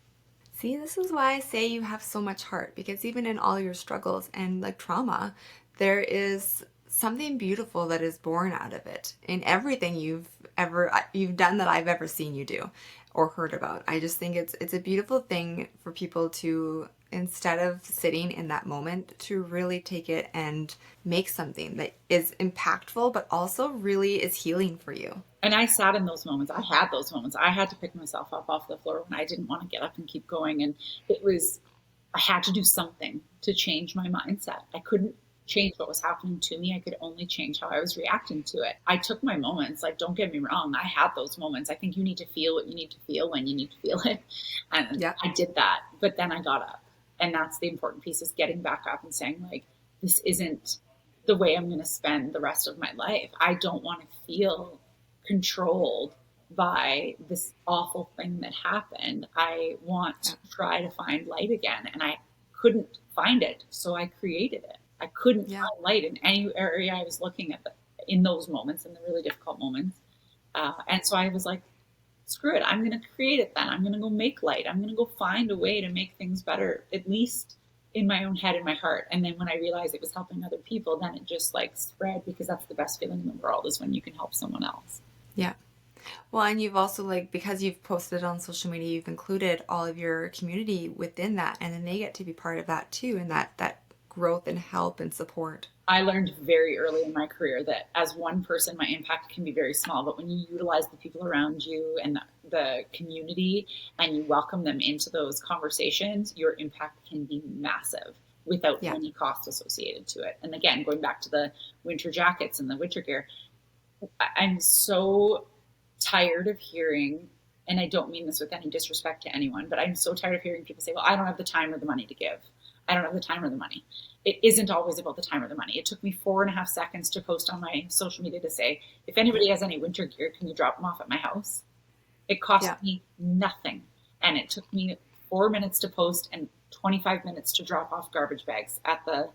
See, this is why I say you have so much heart, because even in all your struggles and like trauma, there is something beautiful that is born out of it in everything you've done that I've ever seen you do or heard about. I just think it's a beautiful thing for people to, instead of sitting in that moment, to really take it and make something that is impactful but also really is healing for you. And I sat in those moments. I had those moments. I had to pick myself up off the floor when I didn't want to get up and keep going. And I had to do something to change my mindset. I couldn't change what was happening to me. I could only change how I was reacting to it. I took my moments. Like, don't get me wrong, I had those moments. I think you need to feel what you need to feel when you need to feel it. And yeah, I did that. But then I got up. And that's the important piece, is getting back up and saying, like, this isn't the way I'm going to spend the rest of my life. I don't want to feel controlled by this awful thing that happened. I want to try to find light again. And I couldn't find it. So I created it. I couldn't find light in any area I was looking at in those moments, in the really difficult moments. And so I was like, screw it. I'm going to create it then. I'm going to go make light. I'm going to go find a way to make things better, at least in my own head and my heart. And then when I realized it was helping other people, then it just like spread, because that's the best feeling in the world, is when you can help someone else. Yeah. Well, and you've also, like, because you've posted on social media, you've included all of your community within that, and then they get to be part of that too, and that growth and help and support. I learned very early in my career that as one person, my impact can be very small, but when you utilize the people around you and the community, and you welcome them into those conversations, your impact can be massive without any cost associated to it. And again, going back to the winter jackets and the winter gear, I'm so tired of hearing and I don't mean this with any disrespect to anyone, but I'm so tired of hearing people say, well, I don't have the time or the money to give. I don't have the time or the money. It isn't always about the time or the money. It took me 4.5 seconds to post on my social media to say, if anybody has any winter gear, can you drop them off at my house? It cost Yeah. me nothing. And it took me 4 minutes to post and 25 minutes to drop off garbage bags at the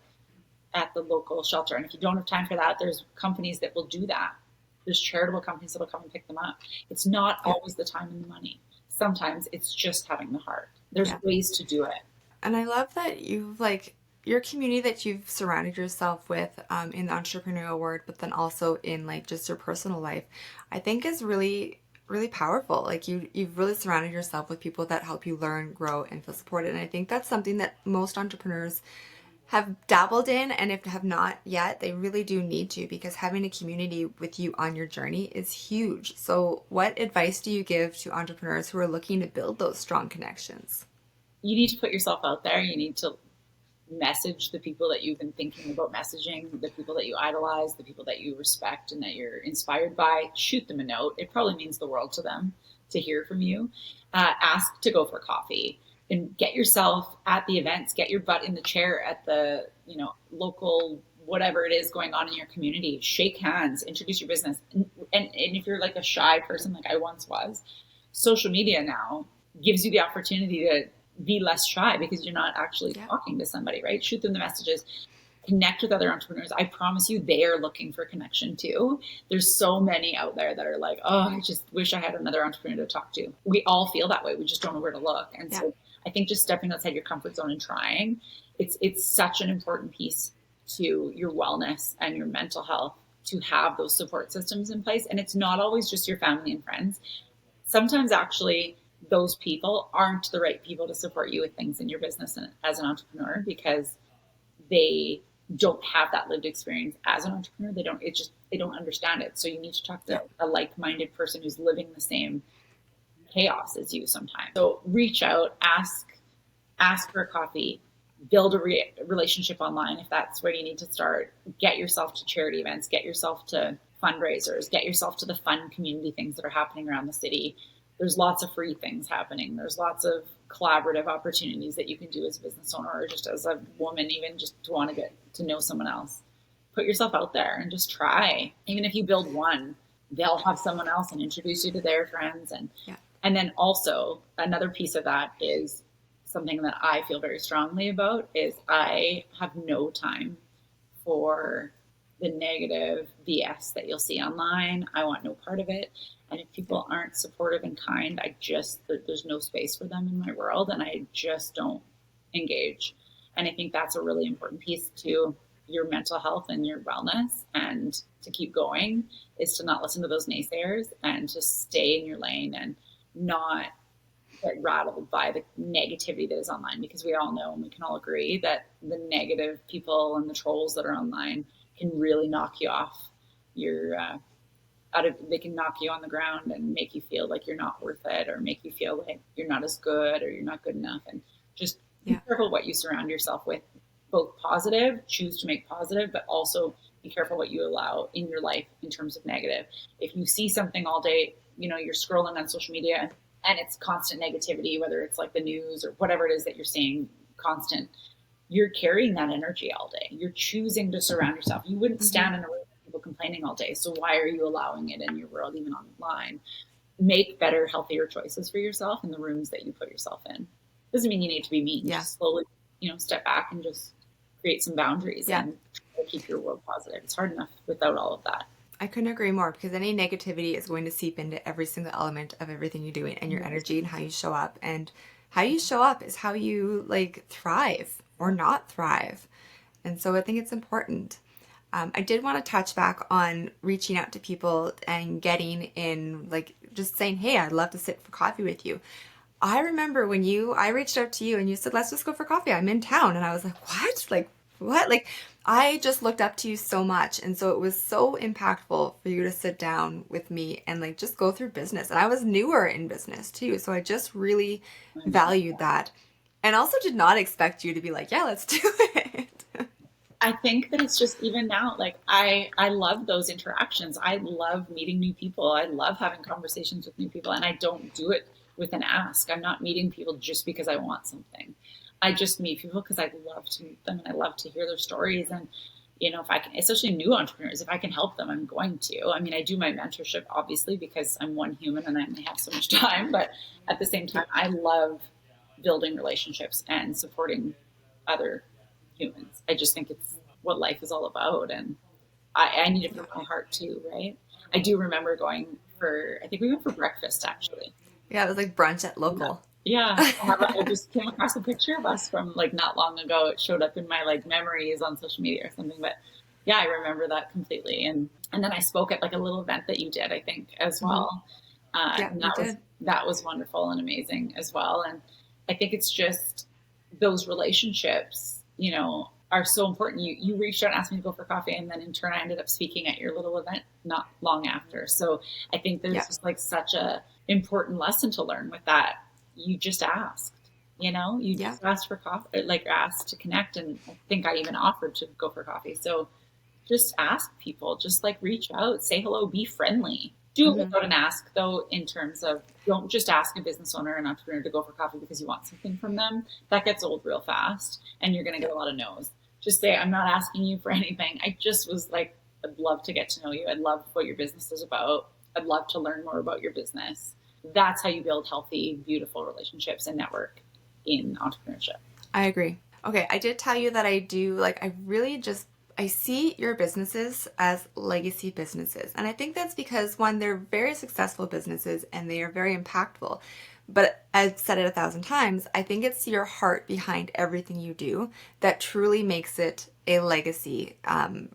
local shelter. And if you don't have time for that, there's companies that will do that. There's charitable companies that will come and pick them up. It's not Yeah. always the time and the money. Sometimes it's just having the heart. There's ways to do it. And I love that you've your community that you've surrounded yourself with in the entrepreneurial world, but then also in like just your personal life, I think is really, really powerful. Like you've really surrounded yourself with people that help you learn, grow, and feel supported. And I think that's something that most entrepreneurs have dabbled in, and if have not yet, they really do need to, because having a community with you on your journey is huge. So what advice do you give to entrepreneurs who are looking to build those strong connections? You need to put yourself out there. You need to message the people that you've been thinking about messaging, the people that you idolize, the people that you respect and that you're inspired by. Shoot them a note. It probably means the world to them to hear from you. Ask to go for coffee and get yourself at the events. Get your butt in the chair at the local whatever it is going on in your community. Shake hands, introduce your business, and if you're like a shy person like I once was, social media now gives you the opportunity to be less shy because you're not actually talking to somebody, right? Shoot them the messages, connect with other entrepreneurs. I promise you, they are looking for connection too. There's so many out there that are like, oh, I just wish I had another entrepreneur to talk to. We all feel that way. We just don't know where to look. And so I think just stepping outside your comfort zone and trying, it's such an important piece to your wellness and your mental health to have those support systems in place. And it's not always just your family and friends. Sometimes actually those people aren't the right people to support you with things in your business and as an entrepreneur because they don't have that lived experience as an entrepreneur. They don't understand it. So you need to talk to a like-minded person who's living the same chaos as you sometimes. So reach out, ask for a coffee, build a relationship online if that's where you need to start. Get yourself to charity events, get yourself to fundraisers, get yourself to the fun community things that are happening around the city. There's lots of free things happening. There's lots of collaborative opportunities that you can do as a business owner or just as a woman, even just to want to get to know someone else. Put yourself out there and just try. Even if you build one, they'll have someone else and introduce you to their friends. And then also another piece of that is something that I feel very strongly about is I have no time for the negative BS that you'll see online. I want no part of it. And if people aren't supportive and kind, there's no space for them in my world and I just don't engage. And I think that's a really important piece to your mental health and your wellness and to keep going is to not listen to those naysayers and to stay in your lane and not get rattled by the negativity that is online, because we all know and we can all agree that the negative people and the trolls that are online can really knock you off your they can knock you on the ground and make you feel like you're not worth it or make you feel like you're not as good or you're not good enough. And just be careful what you surround yourself with, both positive, choose to make positive, but also be careful what you allow in your life in terms of negative. If you see something all day, you're scrolling on social media and it's constant negativity, whether it's like the news or whatever it is that you're seeing constant, you're carrying that energy all day. You're choosing to surround yourself. You wouldn't stand in a room with people complaining all day. So why are you allowing it in your world, even online? Make better, healthier choices for yourself in the rooms that you put yourself in. Doesn't mean you need to be mean. Just slowly, step back and just create some boundaries and try to keep your world positive. It's hard enough without all of that. I couldn't agree more, because any negativity is going to seep into every single element of everything you're doing and your energy and how you show up. And how you show up is how you thrive or not thrive. And so I think it's important. I did want to touch back on reaching out to people and getting in, just saying, hey, I'd love to sit for coffee with you. I remember when I reached out to you and you said, let's just go for coffee. I'm in town. And I was like, what? What? I just looked up to you so much. And so it was so impactful for you to sit down with me and just go through business. And I was newer in business too. So I just really valued that. And also did not expect you to be like, yeah, let's do it. I think that it's just even now, like I love those interactions. I love meeting new people. I love having conversations with new people, and I don't do it with an ask. I'm not meeting people just because I want something. I just meet people because I love to meet them and I love to hear their stories. And if I can, especially new entrepreneurs, if I can help them, I'm going to. I mean, I do my mentorship obviously because I'm one human and I only have so much time, but at the same time, I love building relationships and supporting other humans. I just think it's what life is all about. And I need it Yeah. for my heart too, right? I do remember going I think we went for breakfast actually. Yeah, it was like brunch at Yeah. local. Yeah. I just came across a picture of us from like not long ago. It showed up in my like memories on social media or something. But yeah, I remember that completely. And then I spoke at like a little event that you did, I think, as Hmm. well. Yeah, And we did. that was wonderful and amazing as well. And I think it's just those relationships, are so important. You reached out and asked me to go for coffee, and then in turn I ended up speaking at your little event not long after. So I think there's Yeah. just like such a important lesson to learn with that. You just asked, you Yeah. just asked for coffee, like asked to connect, and I think I even offered to go for coffee. So just ask people, just like reach out, say hello, be friendly. Do it Hmm. without an ask, though, in terms of don't just ask a business owner or an entrepreneur to go for coffee because you want something from them. That gets old real fast and you're going to Yeah. get a lot of no's. Just say, I'm not asking you for anything. I just was like, I'd love to get to know you. I'd love what your business is about. I'd love to learn more about your business. That's how you build healthy, beautiful relationships and network in entrepreneurship. I agree. Okay, I did tell you that I do like I really just I see your businesses as legacy businesses. And I think that's because one, they're very successful businesses and they are very impactful. But I've said it 1,000 times, I think it's your heart behind everything you do that truly makes it a legacy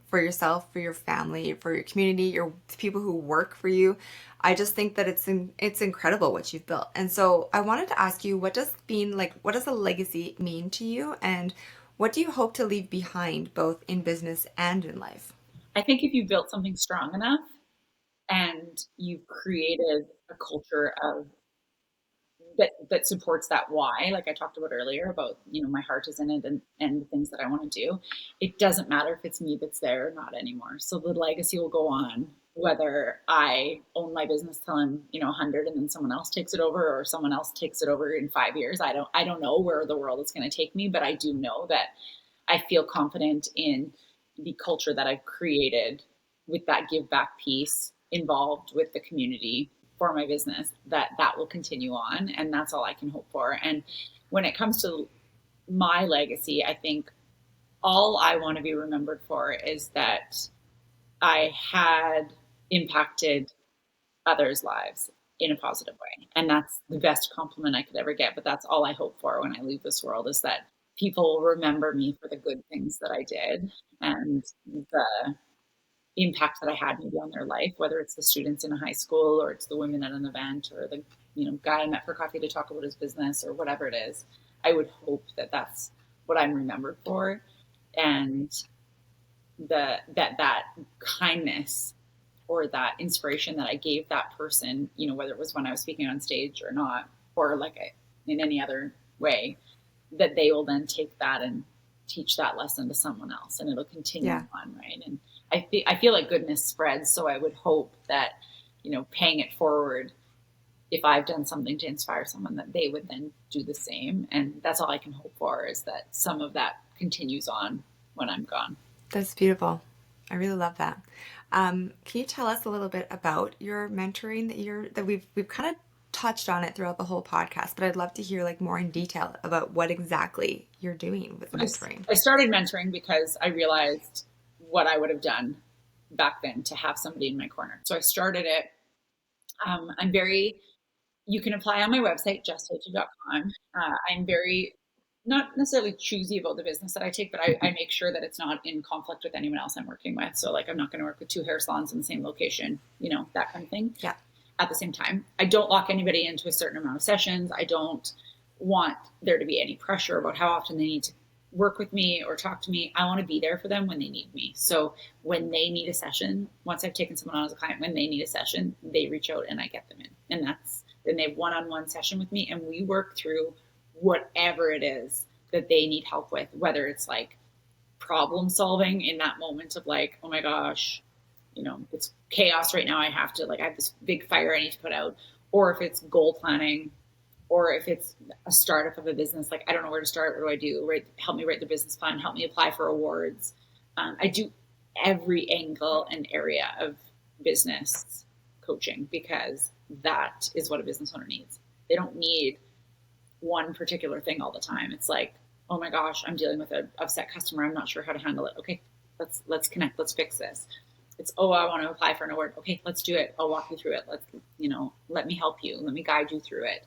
for yourself, for your family, for your community, your people who work for you. I just think that it's incredible what you've built. And so I wanted to ask you, what does a legacy mean to you, and what do you hope to leave behind both in business and in life? I think if you built something strong enough and you've created a culture of that supports that why, like I talked about earlier about my heart is in it and the things that I want to do. It doesn't matter if it's me that's there or not anymore. So the legacy will go on whether I own my business till I'm 100 and then someone else takes it over, or someone else takes it over in 5 years. I don't know where the world is going to take me, but I do know that I feel confident in the culture that I've created with that give back piece involved with the community for my business, that will continue on, and that's all I can hope for. And when it comes to my legacy, I think all I want to be remembered for is that I had impacted others' lives in a positive way. And that's the best compliment I could ever get. But that's all I hope for when I leave this world, is that people will remember me for the good things that I did and the impact that I had maybe on their life, whether it's the students in a high school or it's the women at an event or the guy I met for coffee to talk about his business or whatever it is. I would hope that that's what I'm remembered for, and that kindness or that inspiration that I gave that person, whether it was when I was speaking on stage or not, or in any other way, that they will then take that and teach that lesson to someone else, and it'll continue Yeah. on, right? And I feel like goodness spreads, so I would hope that paying it forward, if I've done something to inspire someone, that they would then do the same, and that's all I can hope for, is that some of that continues on when I'm gone. That's beautiful. I really love that. Can you tell us a little bit about your mentoring that we've kind of touched on it throughout the whole podcast, but I'd love to hear like more in detail about what exactly you're doing with I, mentoring. I started mentoring because I realized what I would have done back then to have somebody in my corner. So I started it. I'm very, you can apply on my website, jesttetu.com. I'm very, not necessarily choosy about the business that I take, but I make sure that it's not in conflict with anyone else I'm working with. So like, I'm not going to work with two hair salons in the same location, that kind of thing. Yeah. At the same time, I don't lock anybody into a certain amount of sessions. I don't want there to be any pressure about how often they need to work with me or talk to me. I want to be there for them when they need me. So when they need a session, once I've taken someone on as a client, when they need a session, they reach out and I get them in. Then they have one-on-one session with me and we work through whatever it is that they need help with, whether it's like problem solving in that moment of like, oh my gosh, it's chaos right now. I have this big fire I need to put out. Or if it's goal planning, or if it's a startup of a business, like I don't know where to start. What do I do? Right? Help me write the business plan. Help me apply for awards. I do every angle and area of business coaching because that is what a business owner needs. They don't need one particular thing all the time. It's like, oh my gosh, I'm dealing with an upset customer. I'm not sure how to handle it. Okay, let's connect. Let's fix this. It's, oh, I want to apply for an award. Okay, let's do it. I'll walk you through it. Let me help you. Let me guide you through it.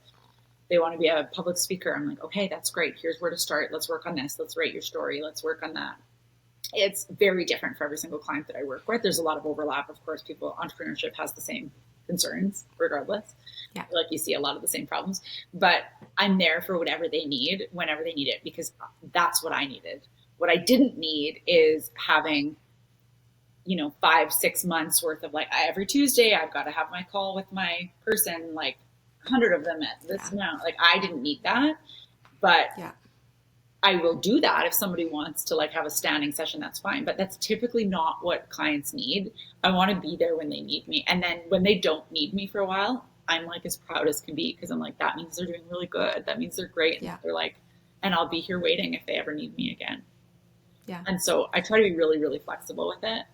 They want to be a public speaker. I'm like, okay, that's great. Here's where to start. Let's work on this. Let's write your story. Let's work on that. It's very different for every single client that I work with. There's a lot of overlap. Of course, entrepreneurship has the same concerns regardless. Yeah. Like you see a lot of the same problems, but I'm there for whatever they need, whenever they need it, because that's what I needed. What I didn't need is having 5-6 months worth of like every Tuesday I've got to have my call with my person, like 100 of them at this amount. Like I didn't need that, but I will do that if somebody wants to like have a standing session, that's fine. But that's typically not what clients need. I want to be there when they need me. And then when they don't need me for a while, I'm like as proud as can be because I'm like, that means they're doing really good. That means they're great. And they're like, and I'll be here waiting if they ever need me again. Yeah. And so I try to be really, really flexible with it.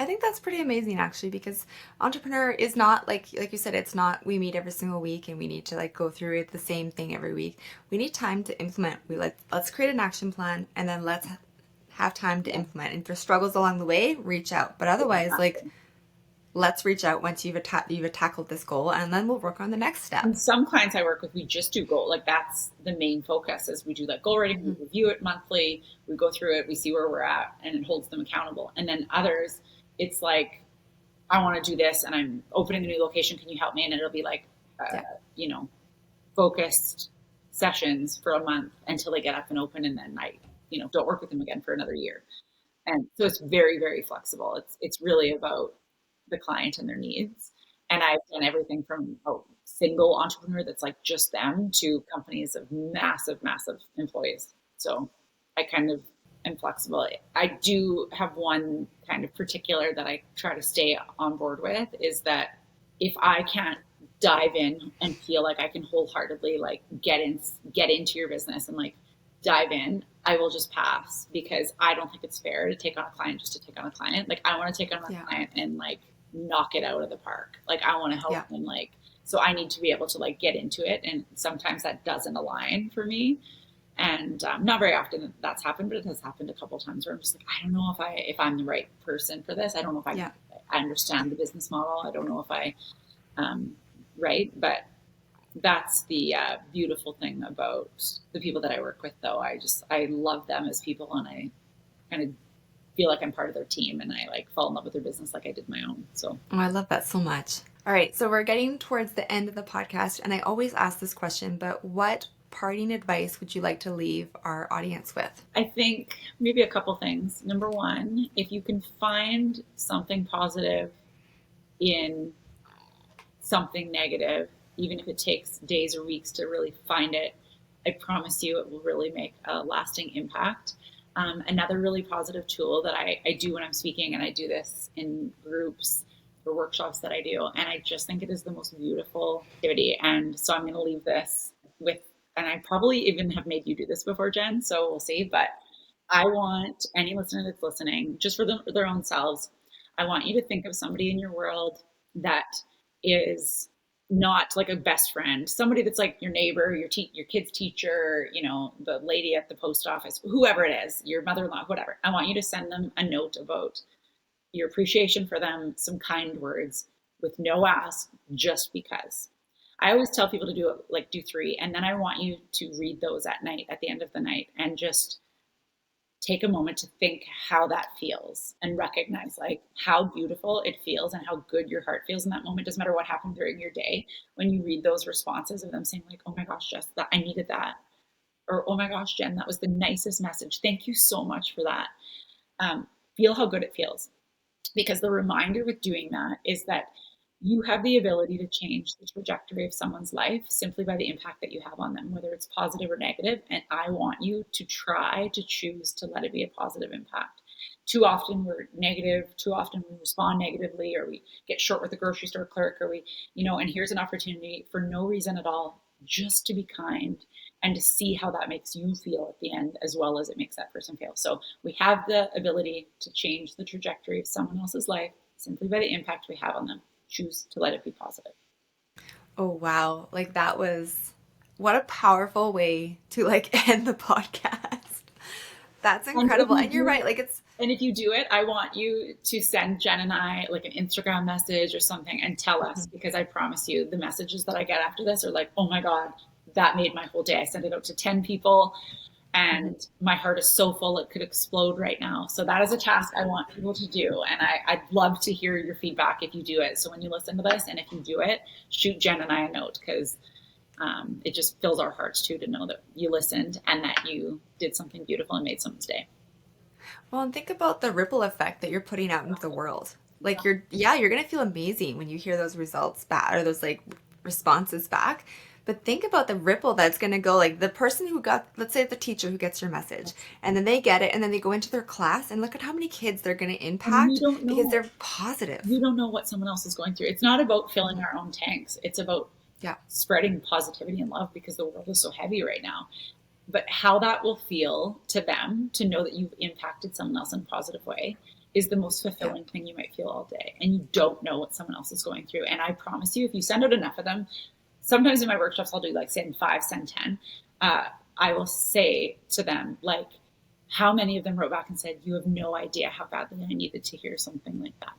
I think that's pretty amazing actually, because entrepreneur is not like you said, it's not we meet every single week and we need to like go through the same thing every week. We need time to implement. Let's create an action plan and then let's have time to implement. And if there's struggles along the way, reach out. But otherwise, like let's reach out once you've tackled this goal, and then we'll work on the next step. And some clients I work with, we just do goal. Like that's the main focus is we do that goal writing, we review it monthly, we go through it, we see where we're at, and it holds them accountable. And then others, it's like, I want to do this and I'm opening a new location. Can you help me? And it'll be like, focused sessions for a month until they get up and open. And then I, don't work with them again for another year. And so it's very, very flexible. It's really about the client and their needs. And I've done everything from a single entrepreneur that's like just them to companies of massive, massive employees. So I kind of am flexible. I do have one kind of particular that I try to stay on board with is that if I can't dive in and feel like I can wholeheartedly like get into your business and like dive in, I will just pass because I don't think it's fair to take on a client just to take on a client. Like I want to take on a client and like knock it out of the park. Like I want to help them, like, so I need to be able to like get into it. And sometimes that doesn't align for me. And not very often that's happened, but it has happened a couple of times where I'm just like, I don't know if I'm the right person for this. I don't know if I understand the business model. I don't know if I, right. But that's the beautiful thing about the people that I work with though. I love them as people and I kind of feel like I'm part of their team and I like fall in love with their business like I did my own. So I love that so much. All right. So we're getting towards the end of the podcast and I always ask this question, but what parting advice would you like to leave our audience with? I think maybe a couple things. Number one, if you can find something positive in something negative, even if it takes days or weeks to really find it, I promise you it will really make a lasting impact. Another really positive tool that I do when I'm speaking, and I do this in groups or workshops that I do, and I just think it is the most beautiful activity. And so I'm going to leave this with, and I probably even have made you do this before, Jen, so we'll see, but I want any listener that's listening, just for their own selves, I want you to think of somebody in your world that is not like a best friend, somebody that's like your neighbor, your kid's teacher, the lady at the post office, whoever it is, your mother-in-law, whatever. I want you to send them a note about your appreciation for them, some kind words with no ask, just because. I always tell people to do 3, and then I want you to read those at night, at the end of the night, and just take a moment to think how that feels and recognize like how beautiful it feels and how good your heart feels in that moment. Doesn't matter what happened during your day. When you read those responses of them saying like, oh my gosh, Jess, I needed that. Or, oh my gosh, Jen, that was the nicest message. Thank you so much for that. Feel how good it feels. Because the reminder with doing that is that You have the ability to change the trajectory of someone's life simply by the impact that you have on them, whether it's positive or negative. And I want you to try to choose to let it be a positive impact. Too often we're negative, too often we respond negatively, or we get short with the grocery store clerk, or and here's an opportunity for no reason at all, just to be kind and to see how that makes you feel at the end, as well as it makes that person feel. So we have the ability to change the trajectory of someone else's life simply by the impact we have on them. Choose to let it be positive. Oh, wow. Like that was what a powerful way to like end the podcast. That's And if incredible. you And you're do right. it, Like it's, and if you do it, I want you to send Jen and I like an Instagram message or something and tell us, Mhm, because I promise you the messages that I get after this are like, oh my God, that made my whole day. I sent it out to 10 people mhm. and my heart is so full it could explode right now. So that is a task I want people to do. And I'd love to hear your feedback if you do it. So when you listen to this and if you do it, shoot Jen and I a note, because it just fills our hearts too to know that you listened and that you did something beautiful and made someone's day. Well, and think about the ripple effect that you're putting out into the world. Like Yeah. you're going to feel amazing when you hear those results back or those like responses back. But think about the ripple that's going to go like the person who got, let's say the teacher who gets your message and then they get it and then they go into their class and look at how many kids they're going to And we impact don't because know. they're positive. We don't know what someone else is going through. It's not about filling Mhm. our own tanks. It's about Yeah. spreading positivity and love, because the world is so heavy right now. But how that will feel to them to know that you've impacted someone else in a positive way is the most Yeah. fulfilling thing you might feel all day. And you don't know what someone else is going through. And I promise you, if you send out enough of them, sometimes in my workshops, I'll do like send 5, send 10. Uh, I will say to them, like, how many of them wrote back and said, you have no idea how badly I needed to hear something like that.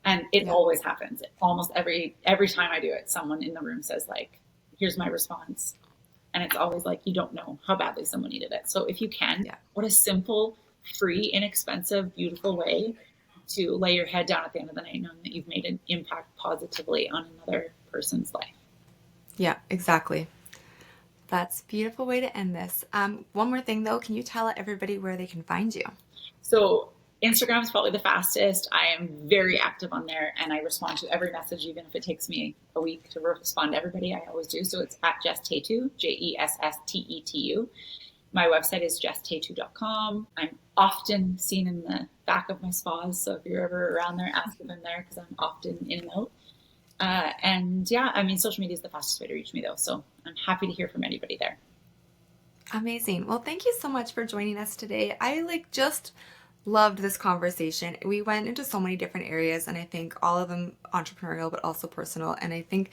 And it Yeah. always happens. Almost every time I do it, someone in the room says like, here's my response. And it's always like, you don't know how badly someone needed it. So if you can, Yeah. what a simple, free, inexpensive, beautiful way to lay your head down at the end of the night knowing that you've made an impact positively on another person's life. Yeah, exactly. That's a beautiful way to end this. One more thing though, can you tell everybody where they can find you? So Instagram is probably the fastest. I am very active on there and I respond to every message, even if it takes me a week to respond to everybody. I always do. So it's at Jess Tetu, JessTetu. My website is jesstetu.com. I'm often seen in the back of my spas. So if you're ever around there, ask if I'm there, because I'm often in and out. And yeah, I mean, social media is the fastest way to reach me though. So I'm happy to hear from anybody there. Amazing. Well, thank you so much for joining us today. I like just loved this conversation. We went into so many different areas and I think all of them entrepreneurial but also personal, and I think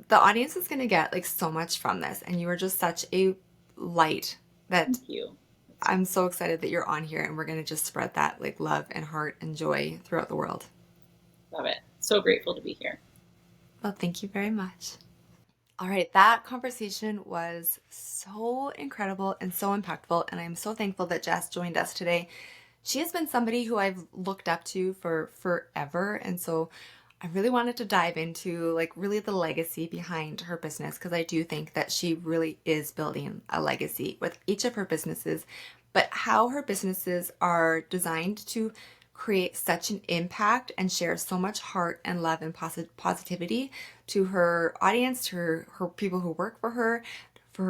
the audience is going to get like so much from this, and you are just such a light that Thank you. I'm so excited that you're on here and we're going to just spread that like love and heart and joy throughout the world. Love it. So grateful to be here. Well, thank you very much. All right, that conversation was so incredible and so impactful, and I'm so thankful that Jess joined us today. She has been somebody who I've looked up to for forever, and so I really wanted to dive into like really the legacy behind her business, because I do think that she really is building a legacy with each of her businesses, but how her businesses are designed to create such an impact and share so much heart and love and positivity to her audience, to her people who work for her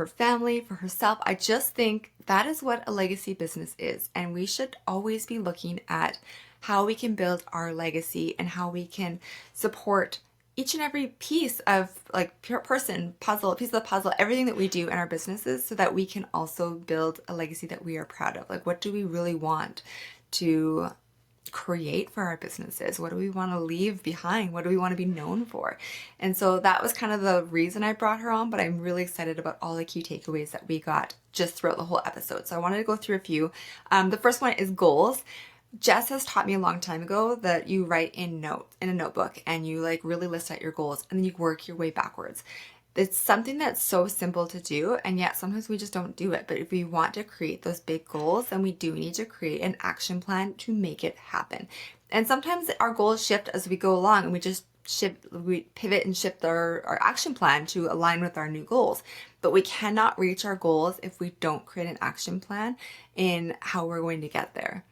family, for herself. I just think that is what a legacy business is. And we should always be looking at how we can build our legacy and how we can support each and every piece of like person, puzzle, piece of the puzzle, everything that we do in our businesses, so that we can also build a legacy that we are proud of. Like, what do we really want to create for our businesses? What do we want to leave behind? What do we want to be known for? And so that was kind of the reason I brought her on, but I'm really excited about all the key takeaways that we got just throughout the whole episode. So I wanted to go through a few. The first one is goals. Jess has taught me a long time ago that you write in a notebook and you like really list out your goals and then you work your way backwards. It's something that's so simple to do, and yet sometimes we just don't do it. But if we want to create those big goals, then we do need to create an action plan to make it happen. And sometimes our goals shift as we go along, and we pivot and shift our action plan to align with our new goals. But we cannot reach our goals if we don't create an action plan in how we're going to get there.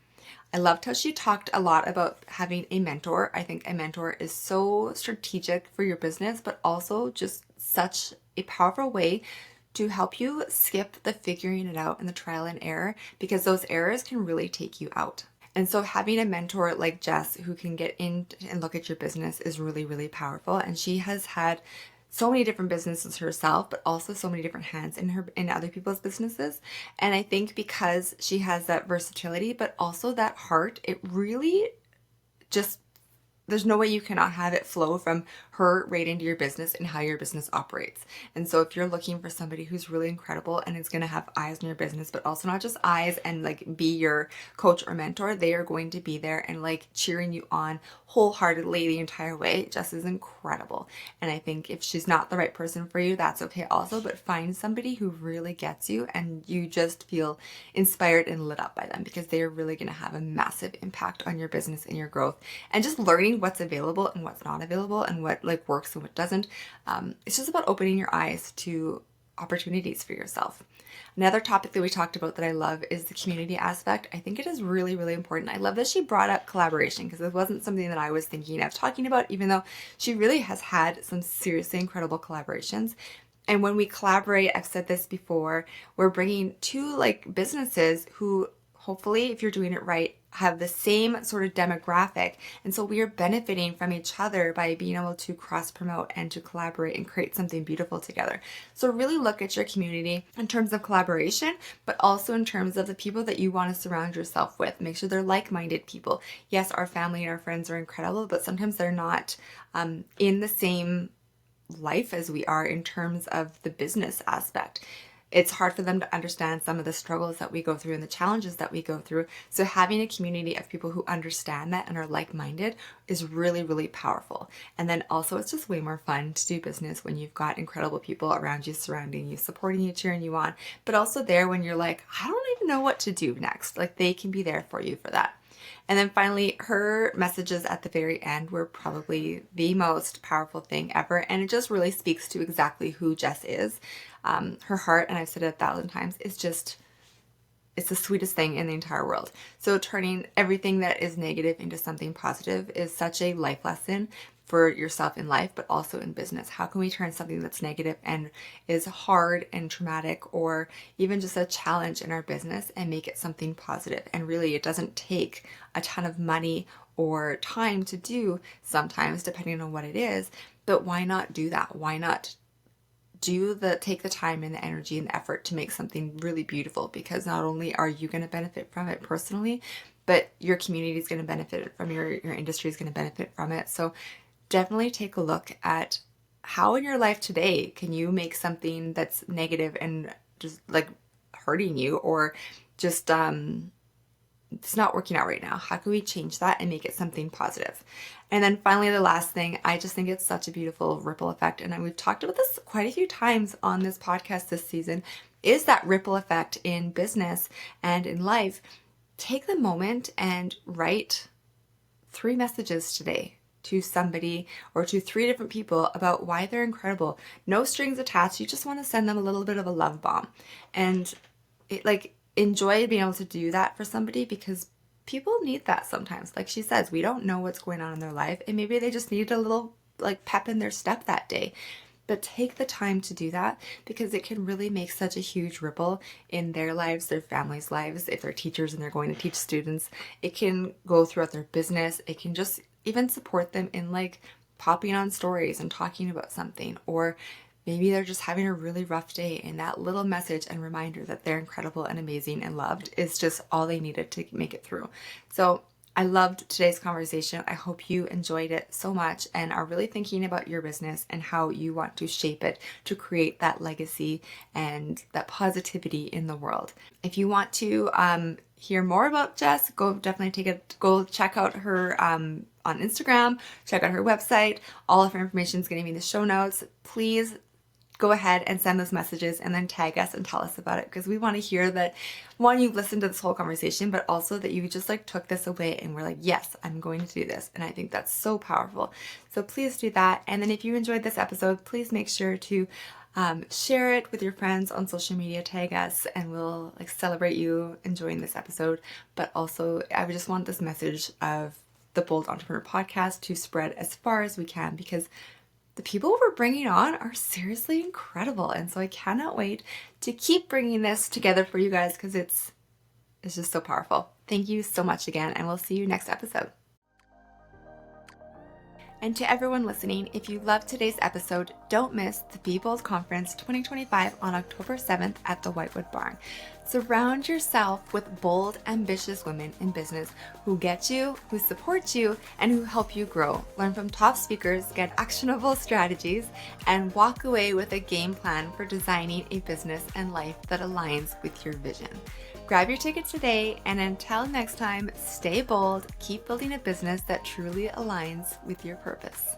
I loved how she talked a lot about having a mentor. I think a mentor is so strategic for your business, but also just such a powerful way to help you skip the figuring it out and the trial and error, because those errors can really take you out. And so having a mentor like Jess who can get in and look at your business is really, really powerful. And she has had so many different businesses herself, but also so many different hands in other people's businesses. And I think because she has that versatility, but also that heart, it really just there's no way you cannot have it flow from her right into your business and how your business operates. And so if you're looking for somebody who's really incredible and is going to have eyes in your business, but also not just eyes and like be your coach or mentor, they are going to be there and like cheering you on wholeheartedly the entire way. Jess is incredible. And I think if she's not the right person for you, that's okay also, but find somebody who really gets you and you just feel inspired and lit up by them, because they are really going to have a massive impact on your business and your growth. And just learning what's available and what's not available and what like works and what doesn't. It's just about opening your eyes to opportunities for yourself. Another topic that we talked about that I love is the community aspect. I think it is really, really important. I love that she brought up collaboration, because it wasn't something that I was thinking of talking about, even though she really has had some seriously incredible collaborations. And when we collaborate, I've said this before, we're bringing two like businesses who hopefully, if you're doing it right, have the same sort of demographic. And so we are benefiting from each other by being able to cross promote and to collaborate and create something beautiful together. So really look at your community in terms of collaboration, but also in terms of the people that you want to surround yourself with. Make sure they're like-minded people. Yes, our family and our friends are incredible, but sometimes they're not in the same life as we are in terms of the business aspect. It's hard for them to understand some of the struggles that we go through and the challenges that we go through. So having a community of people who understand that and are like-minded is really, really powerful. And then also it's just way more fun to do business when you've got incredible people around you, surrounding you, supporting you, cheering you on, but also there when you're like, I don't even know what to do next. Like they can be there for you for that. And then finally, her messages at the very end were probably the most powerful thing ever. And it just really speaks to exactly who Jess is. Her heart, and I've said it 1,000 times, is just, it's the sweetest thing in the entire world. So turning everything that is negative into something positive is such a life lesson for yourself in life, but also in business. How can we turn something that's negative and is hard and traumatic or even just a challenge in our business and make it something positive? And really, it doesn't take a ton of money or time to do sometimes, depending on what it is, but why not do that? Why not take the time and the energy and the effort to make something really beautiful? Because not only are you going to benefit from it personally, but your community is going to benefit from your industry is going to benefit from it. So definitely take a look at how in your life today can you make something that's negative and just like hurting you or just it's not working out right now. How can we change that and make it something positive? And then finally, the last thing, I just think it's such a beautiful ripple effect. And we've talked about this quite a few times on this podcast this season, is that ripple effect in business and in life. Take the moment and write 3 messages today to somebody or to 3 different people about why they're incredible. No strings attached. You just want to send them a little bit of a love bomb. And it like enjoy being able to do that for somebody, because people need that sometimes. Like she says, we don't know what's going on in their life and maybe they just need a little like pep in their step that day. But take the time to do that, because it can really make such a huge ripple in their lives, their families' lives. If they're teachers and they're going to teach students, it can go throughout their business. It can just even support them in like popping on stories and talking about something, or maybe they're just having a really rough day, and that little message and reminder that they're incredible and amazing and loved is just all they needed to make it through. So I loved today's conversation. I hope you enjoyed it so much and are really thinking about your business and how you want to shape it to create that legacy and that positivity in the world. If you want to hear more about Jess, go check out her on Instagram, check out her website. All of her information is going to be in the show notes. Please go ahead and send those messages and then tag us and tell us about it, because we want to hear that, one, you've listened to this whole conversation, but also that you just like took this away and we're like, yes, I'm going to do this. And I think that's so powerful. So please do that. And then if you enjoyed this episode, please make sure to Share it with your friends on social media, tag us, and we'll celebrate you enjoying this episode. But also, I would just want this message of the Bold Entrepreneur podcast to spread as far as we can, because the people we're bringing on are seriously incredible. And so I cannot wait to keep bringing this together for you guys, because it's just so powerful. Thank you so much again, and we'll see you next episode. And to everyone listening, if you loved today's episode, don't miss the Be Bold Conference 2025 on October 7th at the Whitewood Barn. Surround yourself with bold, ambitious women in business who get you, who support you, and who help you grow. Learn from top speakers, get actionable strategies, and walk away with a game plan for designing a business and life that aligns with your vision. Grab your ticket today, and until next time, stay bold, keep building a business that truly aligns with your purpose.